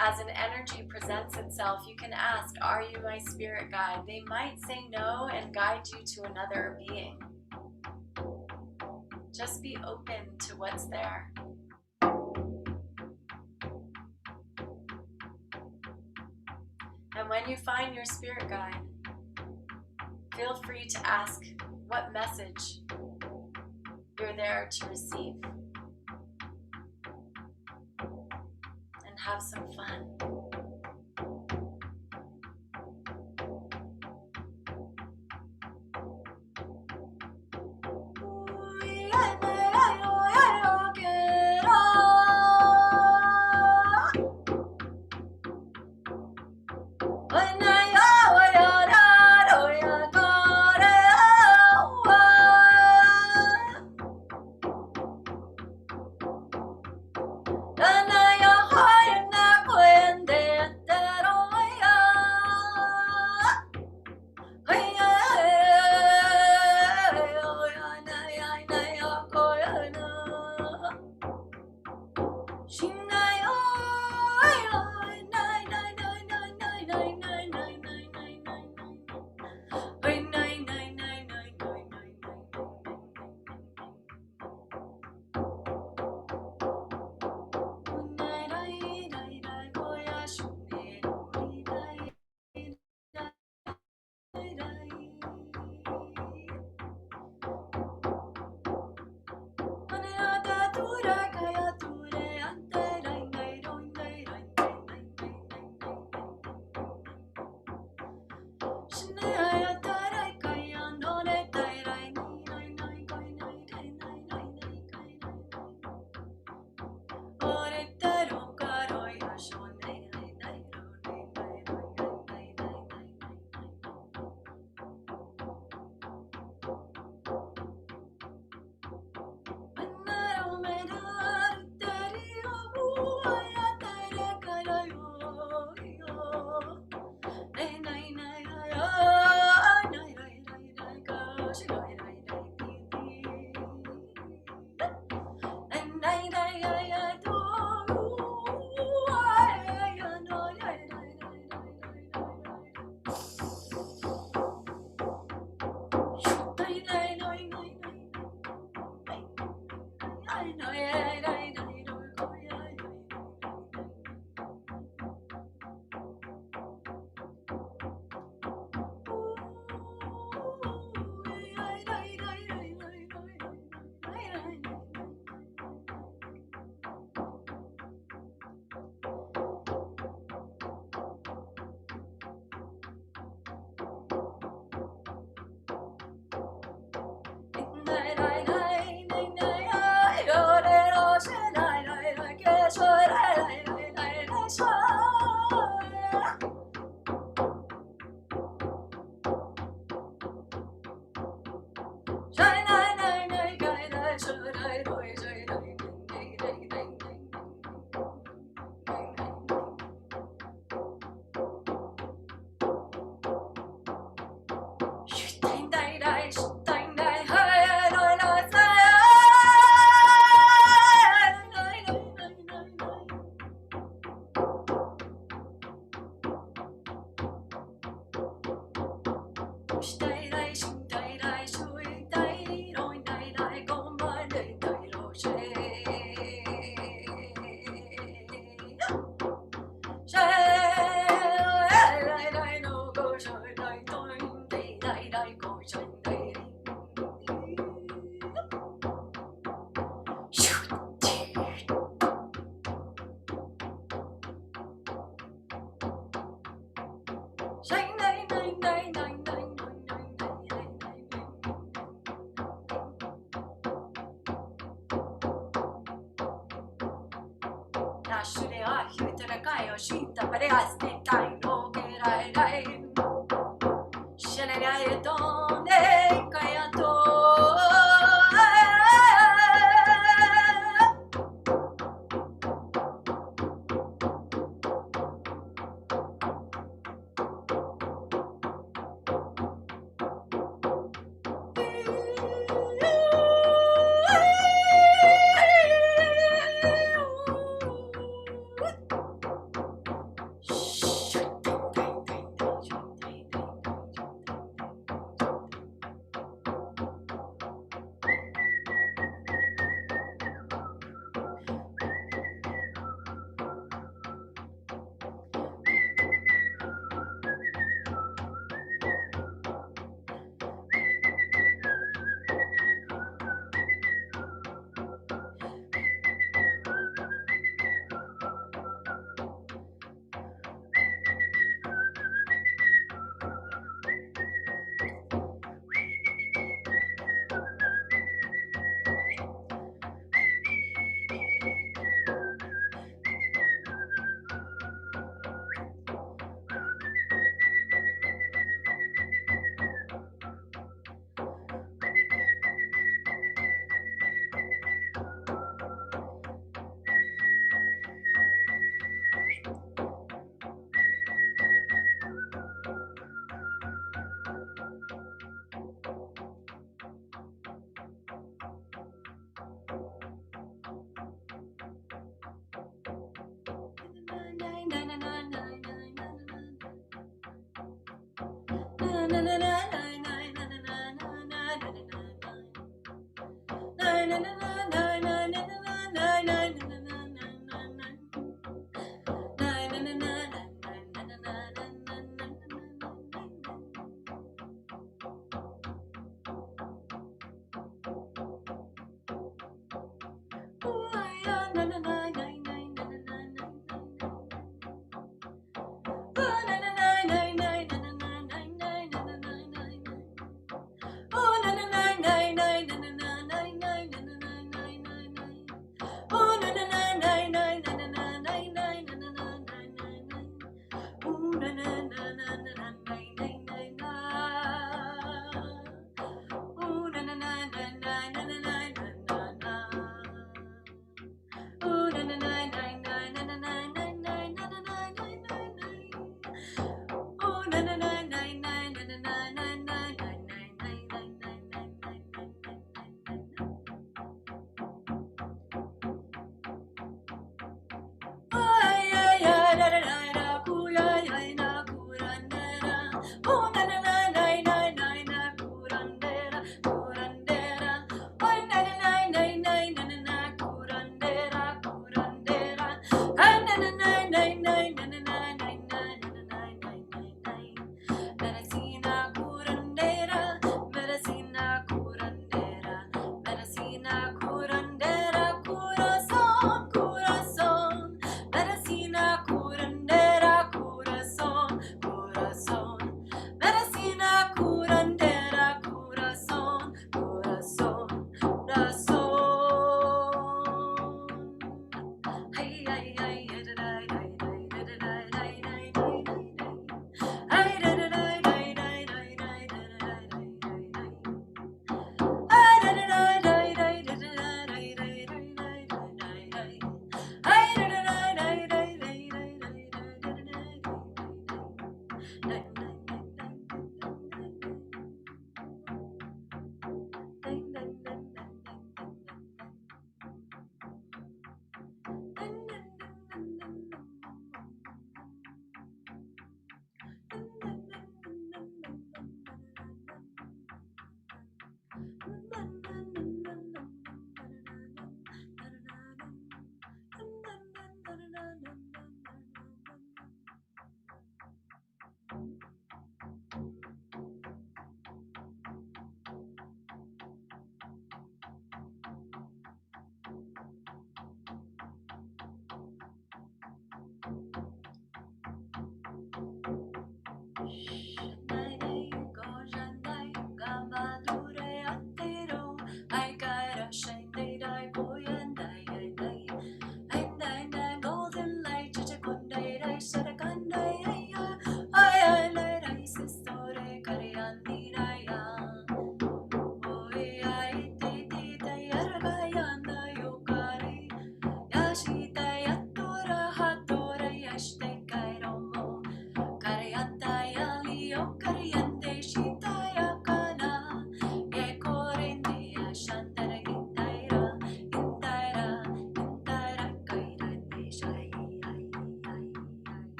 As an energy presents itself, you can ask, are you my spirit guide? They might say no and guide you to another being. Just be open to what's there. And when you find your spirit guide, feel free to ask what message you're there to receive. And have some fun.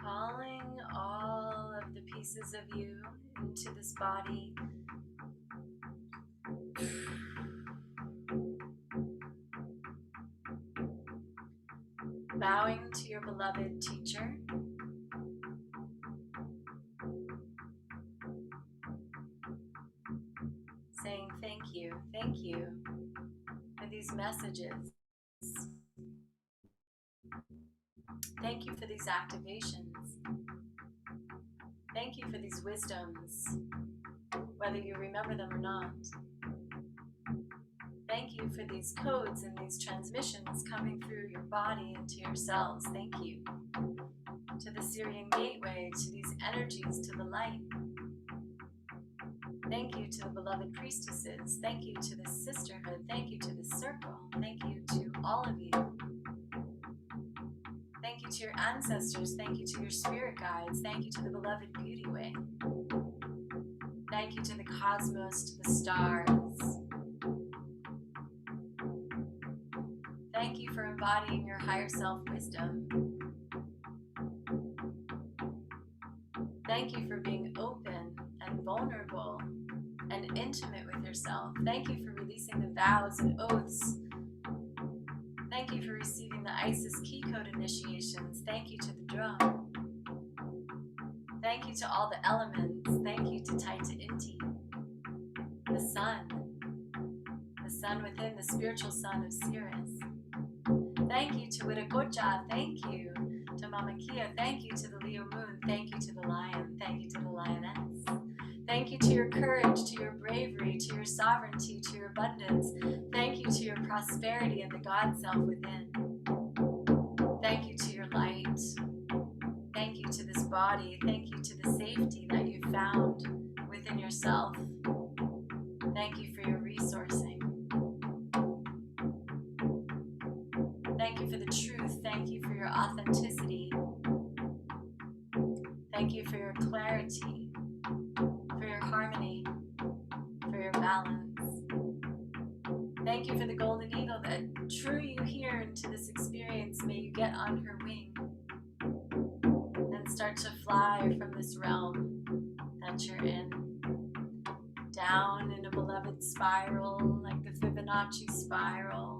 Calling all of the pieces of you into this body. Bowing to your beloved teacher. Saying thank you for these messages. Thank you for these activations. Thank you for these wisdoms, whether you remember them or not. Thank you for these codes and these transmissions coming through your body into your cells. Thank you to the Syrian gateway, to these energies, to the light. Thank you to the beloved priestesses. Thank you to the sisterhood. Thank you to the circle. Thank you to all of you. Thank you to your ancestors. Thank you to your spirit guides. Thank you to the beloved beauty way. Thank you to the cosmos, to the stars. Thank you for embodying your higher self wisdom. Thank you for being open and vulnerable and intimate with yourself. Thank you for releasing the vows and oaths. Thank you for receiving the Isis key code initiations. Thank you to the drum. Thank you to all the elements. Thank you to Taita Inti, the sun within, the spiritual sun of Sirius. Thank you to Wirakocha. Thank you to Mama Kia. Thank you to the Leo moon. Thank you to the lion. Thank you to the lioness. Thank you to your courage, to your bravery, to your sovereignty, to your abundance. Thank you to your prosperity and the God self within. Thank you to your light. Thank you to this body. Thank you to the safety that you found within yourself. Thank you for your resourcing. Thank you for the truth. Thank you for your authenticity. Thank you for your clarity, for your harmony, for your balance. Thank you for the golden eagle that drew you here into this experience. May you get on her wing and start to fly from this realm that you're in, down in a beloved spiral, like the Fibonacci spiral,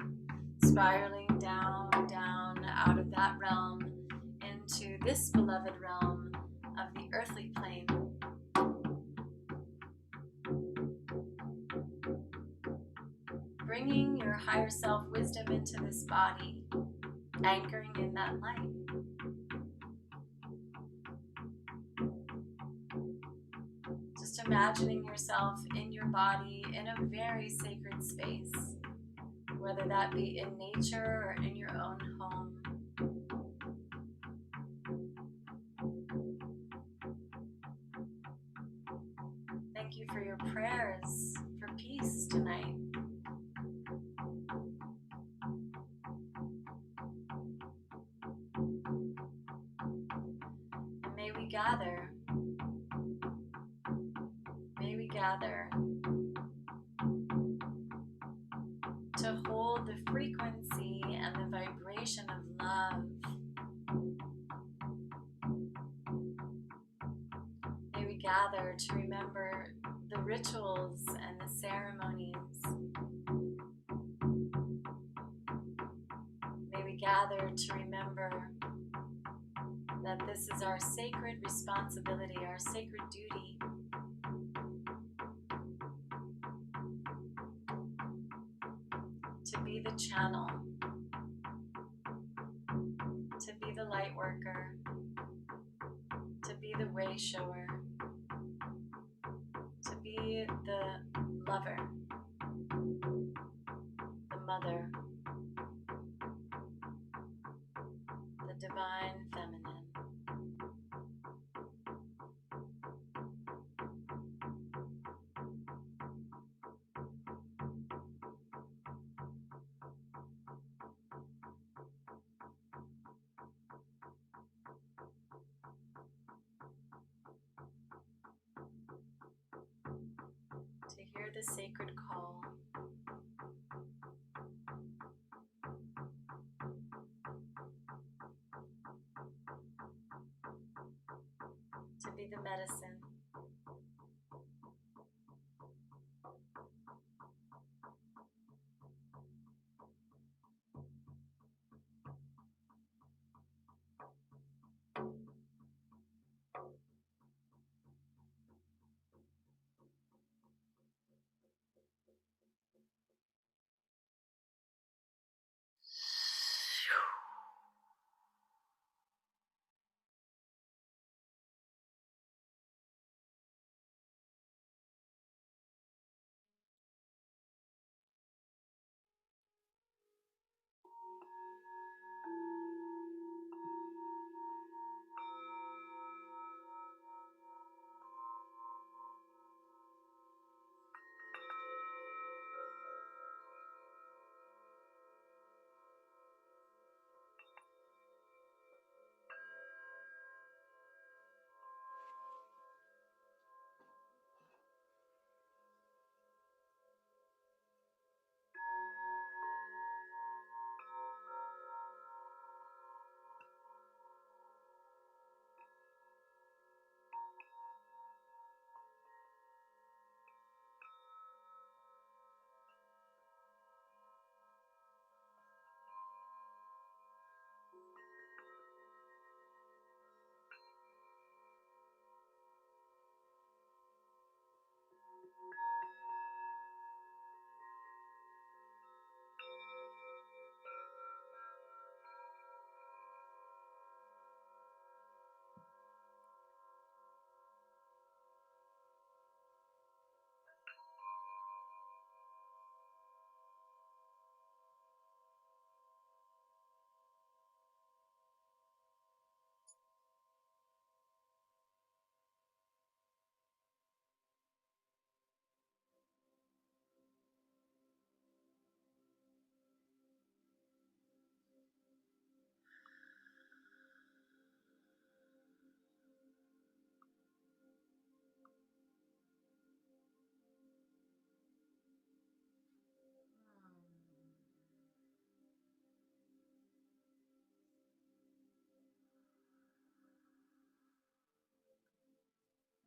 spiraling down, down out of that realm into this beloved realm of the earthly plane. Bringing your higher self wisdom into this body, anchoring in that light. Just imagining yourself in your body in a very sacred space, whether that be in nature or in your own home. Thank you for your prayers for peace tonight. And may we gather to the frequency and the vibration of love. May we gather to remember the rituals and the ceremonies. May we gather to remember that this is our sacred responsibility, our sacred duty. To be the channel, to be the light worker, to be the way shower, to be the lover, the mother, the divine feminine. To hear the sacred call. To be the medicine.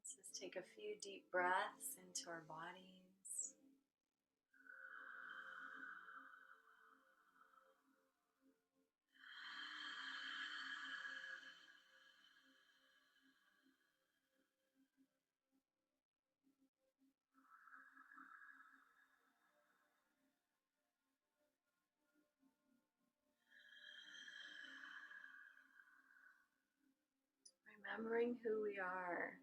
Let's just take a few deep breaths into our bodies. Remembering who we are.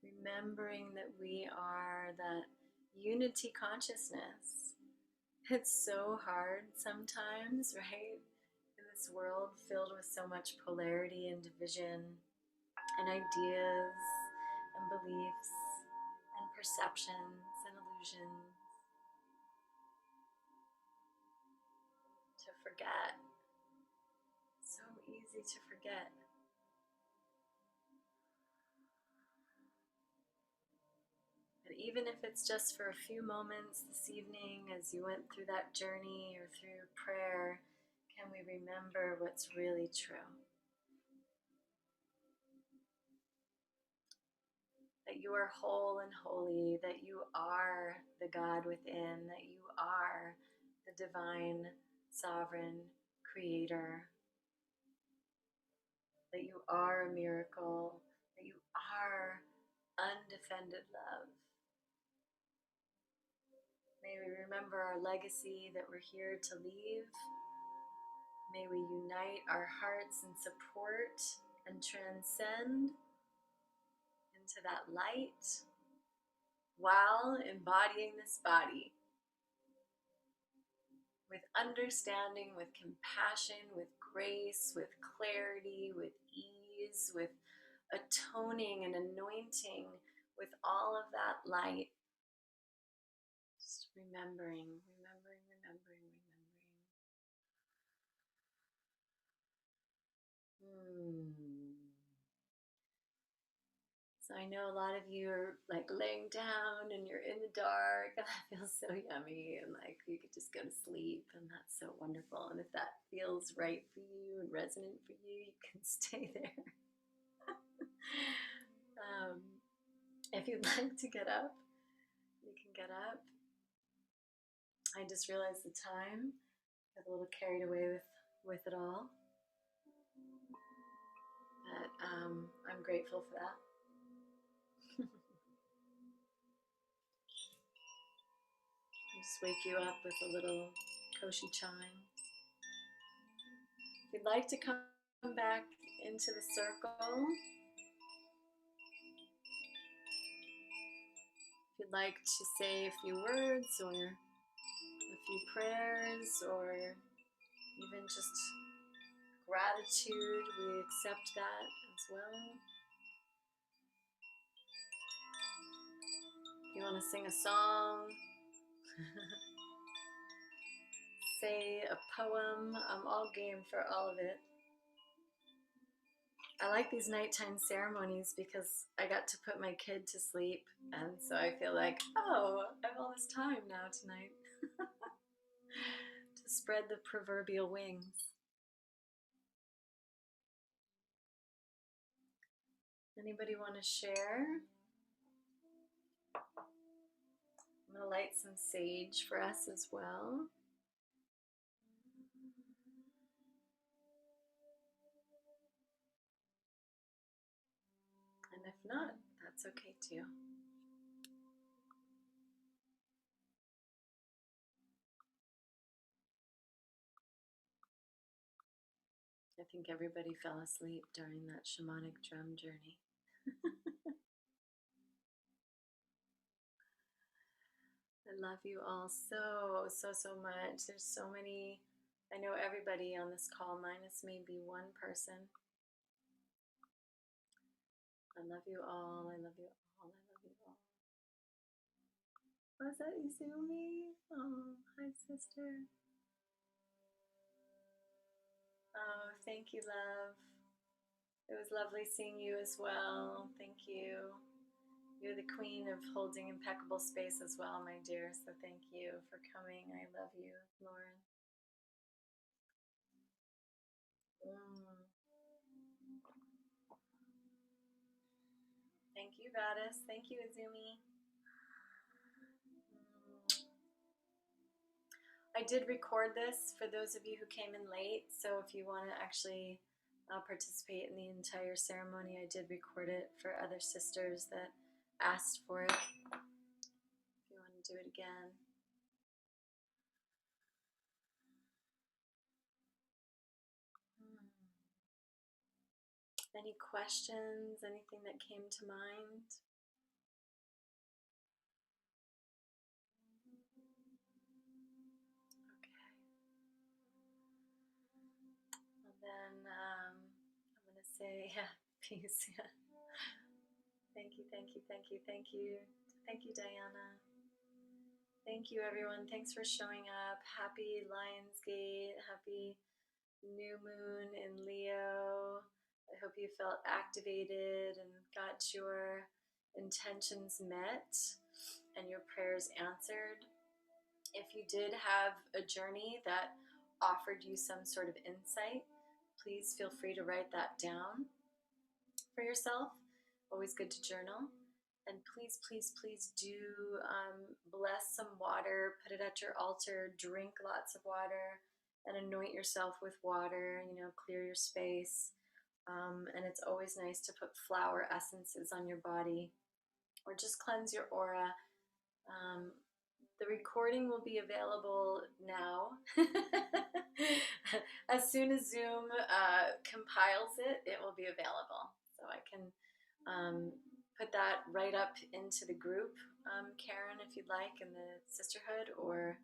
Remembering that we are that unity consciousness. It's so hard sometimes, right? In this world filled with so much polarity and division and ideas and beliefs and perceptions and illusions, to forget. So easy to forget. But even if it's just for a few moments this evening as you went through that journey or through prayer, can we remember what's really true? That you are whole and holy, that you are the God within, that you are the divine, sovereign creator, that you are a miracle, that you are undefended love. May we remember our legacy that we're here to leave. May we unite our hearts in support and transcend into that light while embodying this body with understanding, with compassion, with grace, with clarity, with ease, with atoning and anointing, with all of that light. Just remembering. So I know a lot of you are like laying down and you're in the dark, and that feels so yummy, and like you could just go to sleep, and that's so wonderful. And if that feels right for you and resonant for you, you can stay there. If you'd like to get up, you can get up. I just realized the time. Got a little carried away with it all. But I'm grateful for that. Just wake you up with a little koshi chime. If you'd like to come back into the circle, if you'd like to say a few words or a few prayers or even just gratitude, we accept that as well. If you want to sing a song, say a poem, I'm all game for all of it. I like these nighttime ceremonies because I got to put my kid to sleep, and so I feel like, oh, I have all this time now tonight to spread the proverbial wings. Anybody want to share? I'm going to light some sage for us as well. And if not, that's okay too. I think everybody fell asleep during that shamanic drum journey. I love you all so much. There's so many. I know everybody on this call, minus maybe one person. I love you all. I love you all. I love you all. Was that Izumi? Oh, hi, sister. Oh, thank you, love. It was lovely seeing you as well. Thank you. You're the queen of holding impeccable space as well, my dear. So thank you for coming. I love you, Lauren. Thank you, Goddess. Thank you, Izumi. I did record this for those of you who came in late, so if you want to actually participate in the entire ceremony, I did record it for other sisters that asked for it. If you want to do it again. Any questions? Anything that came to mind? Okay. Well then, I'm going to say, yeah, peace. Yeah. Thank you, thank you, thank you, thank you. Thank you, Diana. Thank you, everyone. Thanks for showing up. Happy Lionsgate. Happy new moon in Leo. I hope you felt activated and got your intentions met and your prayers answered. If you did have a journey that offered you some sort of insight, please feel free to write that down for yourself. Always good to journal. And please, please, please do bless some water, put it at your altar, drink lots of water, and anoint yourself with water, clear your space. And it's always nice to put flower essences on your body or just cleanse your aura. The recording will be available now. As soon as Zoom compiles it, it will be available. So I can put that right up into the group, Karen, if you'd like, in the Sisterhood, or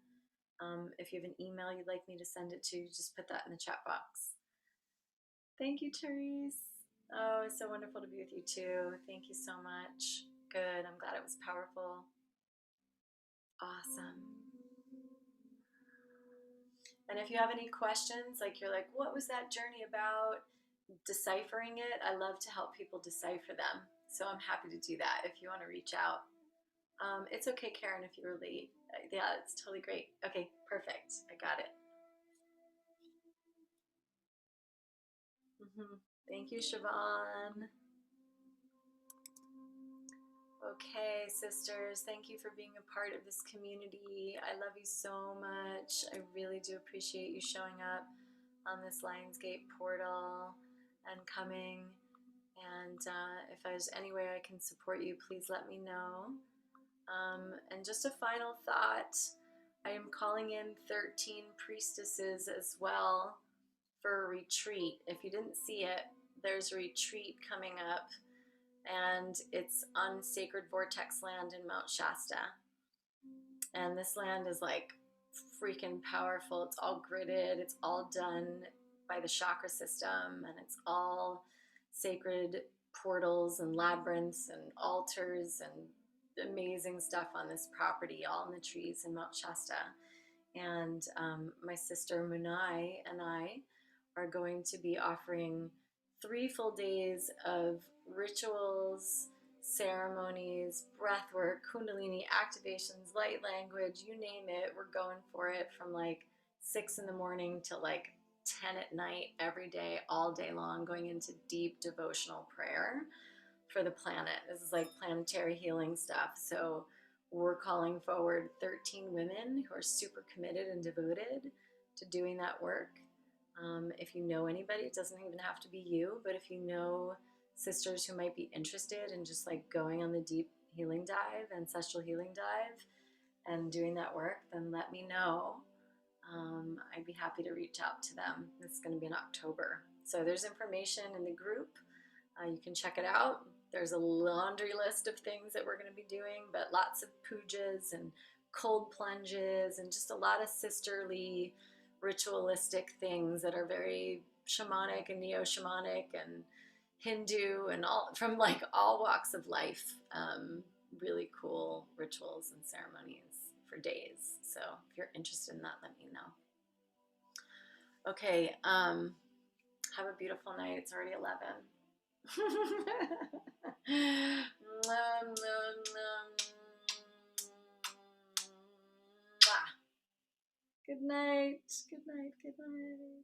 if you have an email you'd like me to send it to, just put that in the chat box. Thank you, Therese. Oh, it's so wonderful to be with you too. Thank you so much. Good. I'm glad it was powerful. Awesome. And if you have any questions, like you're like, what was that journey about? Deciphering it, I love to help people decipher them. So I'm happy to do that if you want to reach out. It's okay, Karen, if you were late. Yeah, it's totally great. Okay, perfect. I got it. Thank you, Siobhan. Okay, sisters, thank you for being a part of this community. I love you so much. I really do appreciate you showing up on this Lionsgate portal and coming. And if there's any way I can support you, please let me know. And just a final thought, I am calling in 13 priestesses as well for a retreat. If you didn't see it, there's a retreat coming up, and it's on sacred vortex land in Mount Shasta. And this land is like freaking powerful. It's all gridded, it's all done by the chakra system, and it's all sacred portals and labyrinths and altars and amazing stuff on this property, all in the trees in Mount Shasta. And my sister Munai and I are going to be offering 3 full days of rituals, ceremonies, breath work, kundalini activations, light language, you name it. We're going for it from like 6 in the morning till like 10 at night, every day, all day long, going into deep devotional prayer for the planet. This is like planetary healing stuff. So we're calling forward 13 women who are super committed and devoted to doing that work. If you know anybody, it doesn't even have to be you, but if you know sisters who might be interested in just like going on the deep healing dive, ancestral healing dive, and doing that work, then let me know. I'd be happy to reach out to them. It's going to be in October. So there's information in the group. You can check it out. There's a laundry list of things that we're going to be doing, but lots of pujas and cold plunges and just a lot of sisterly ritualistic things that are very shamanic and neo-shamanic and Hindu and all from like all walks of life. Really cool rituals and ceremonies for days. So if you're interested in that, let me know. Okay, have a beautiful night. It's already 11. Good night. Good night. Good night.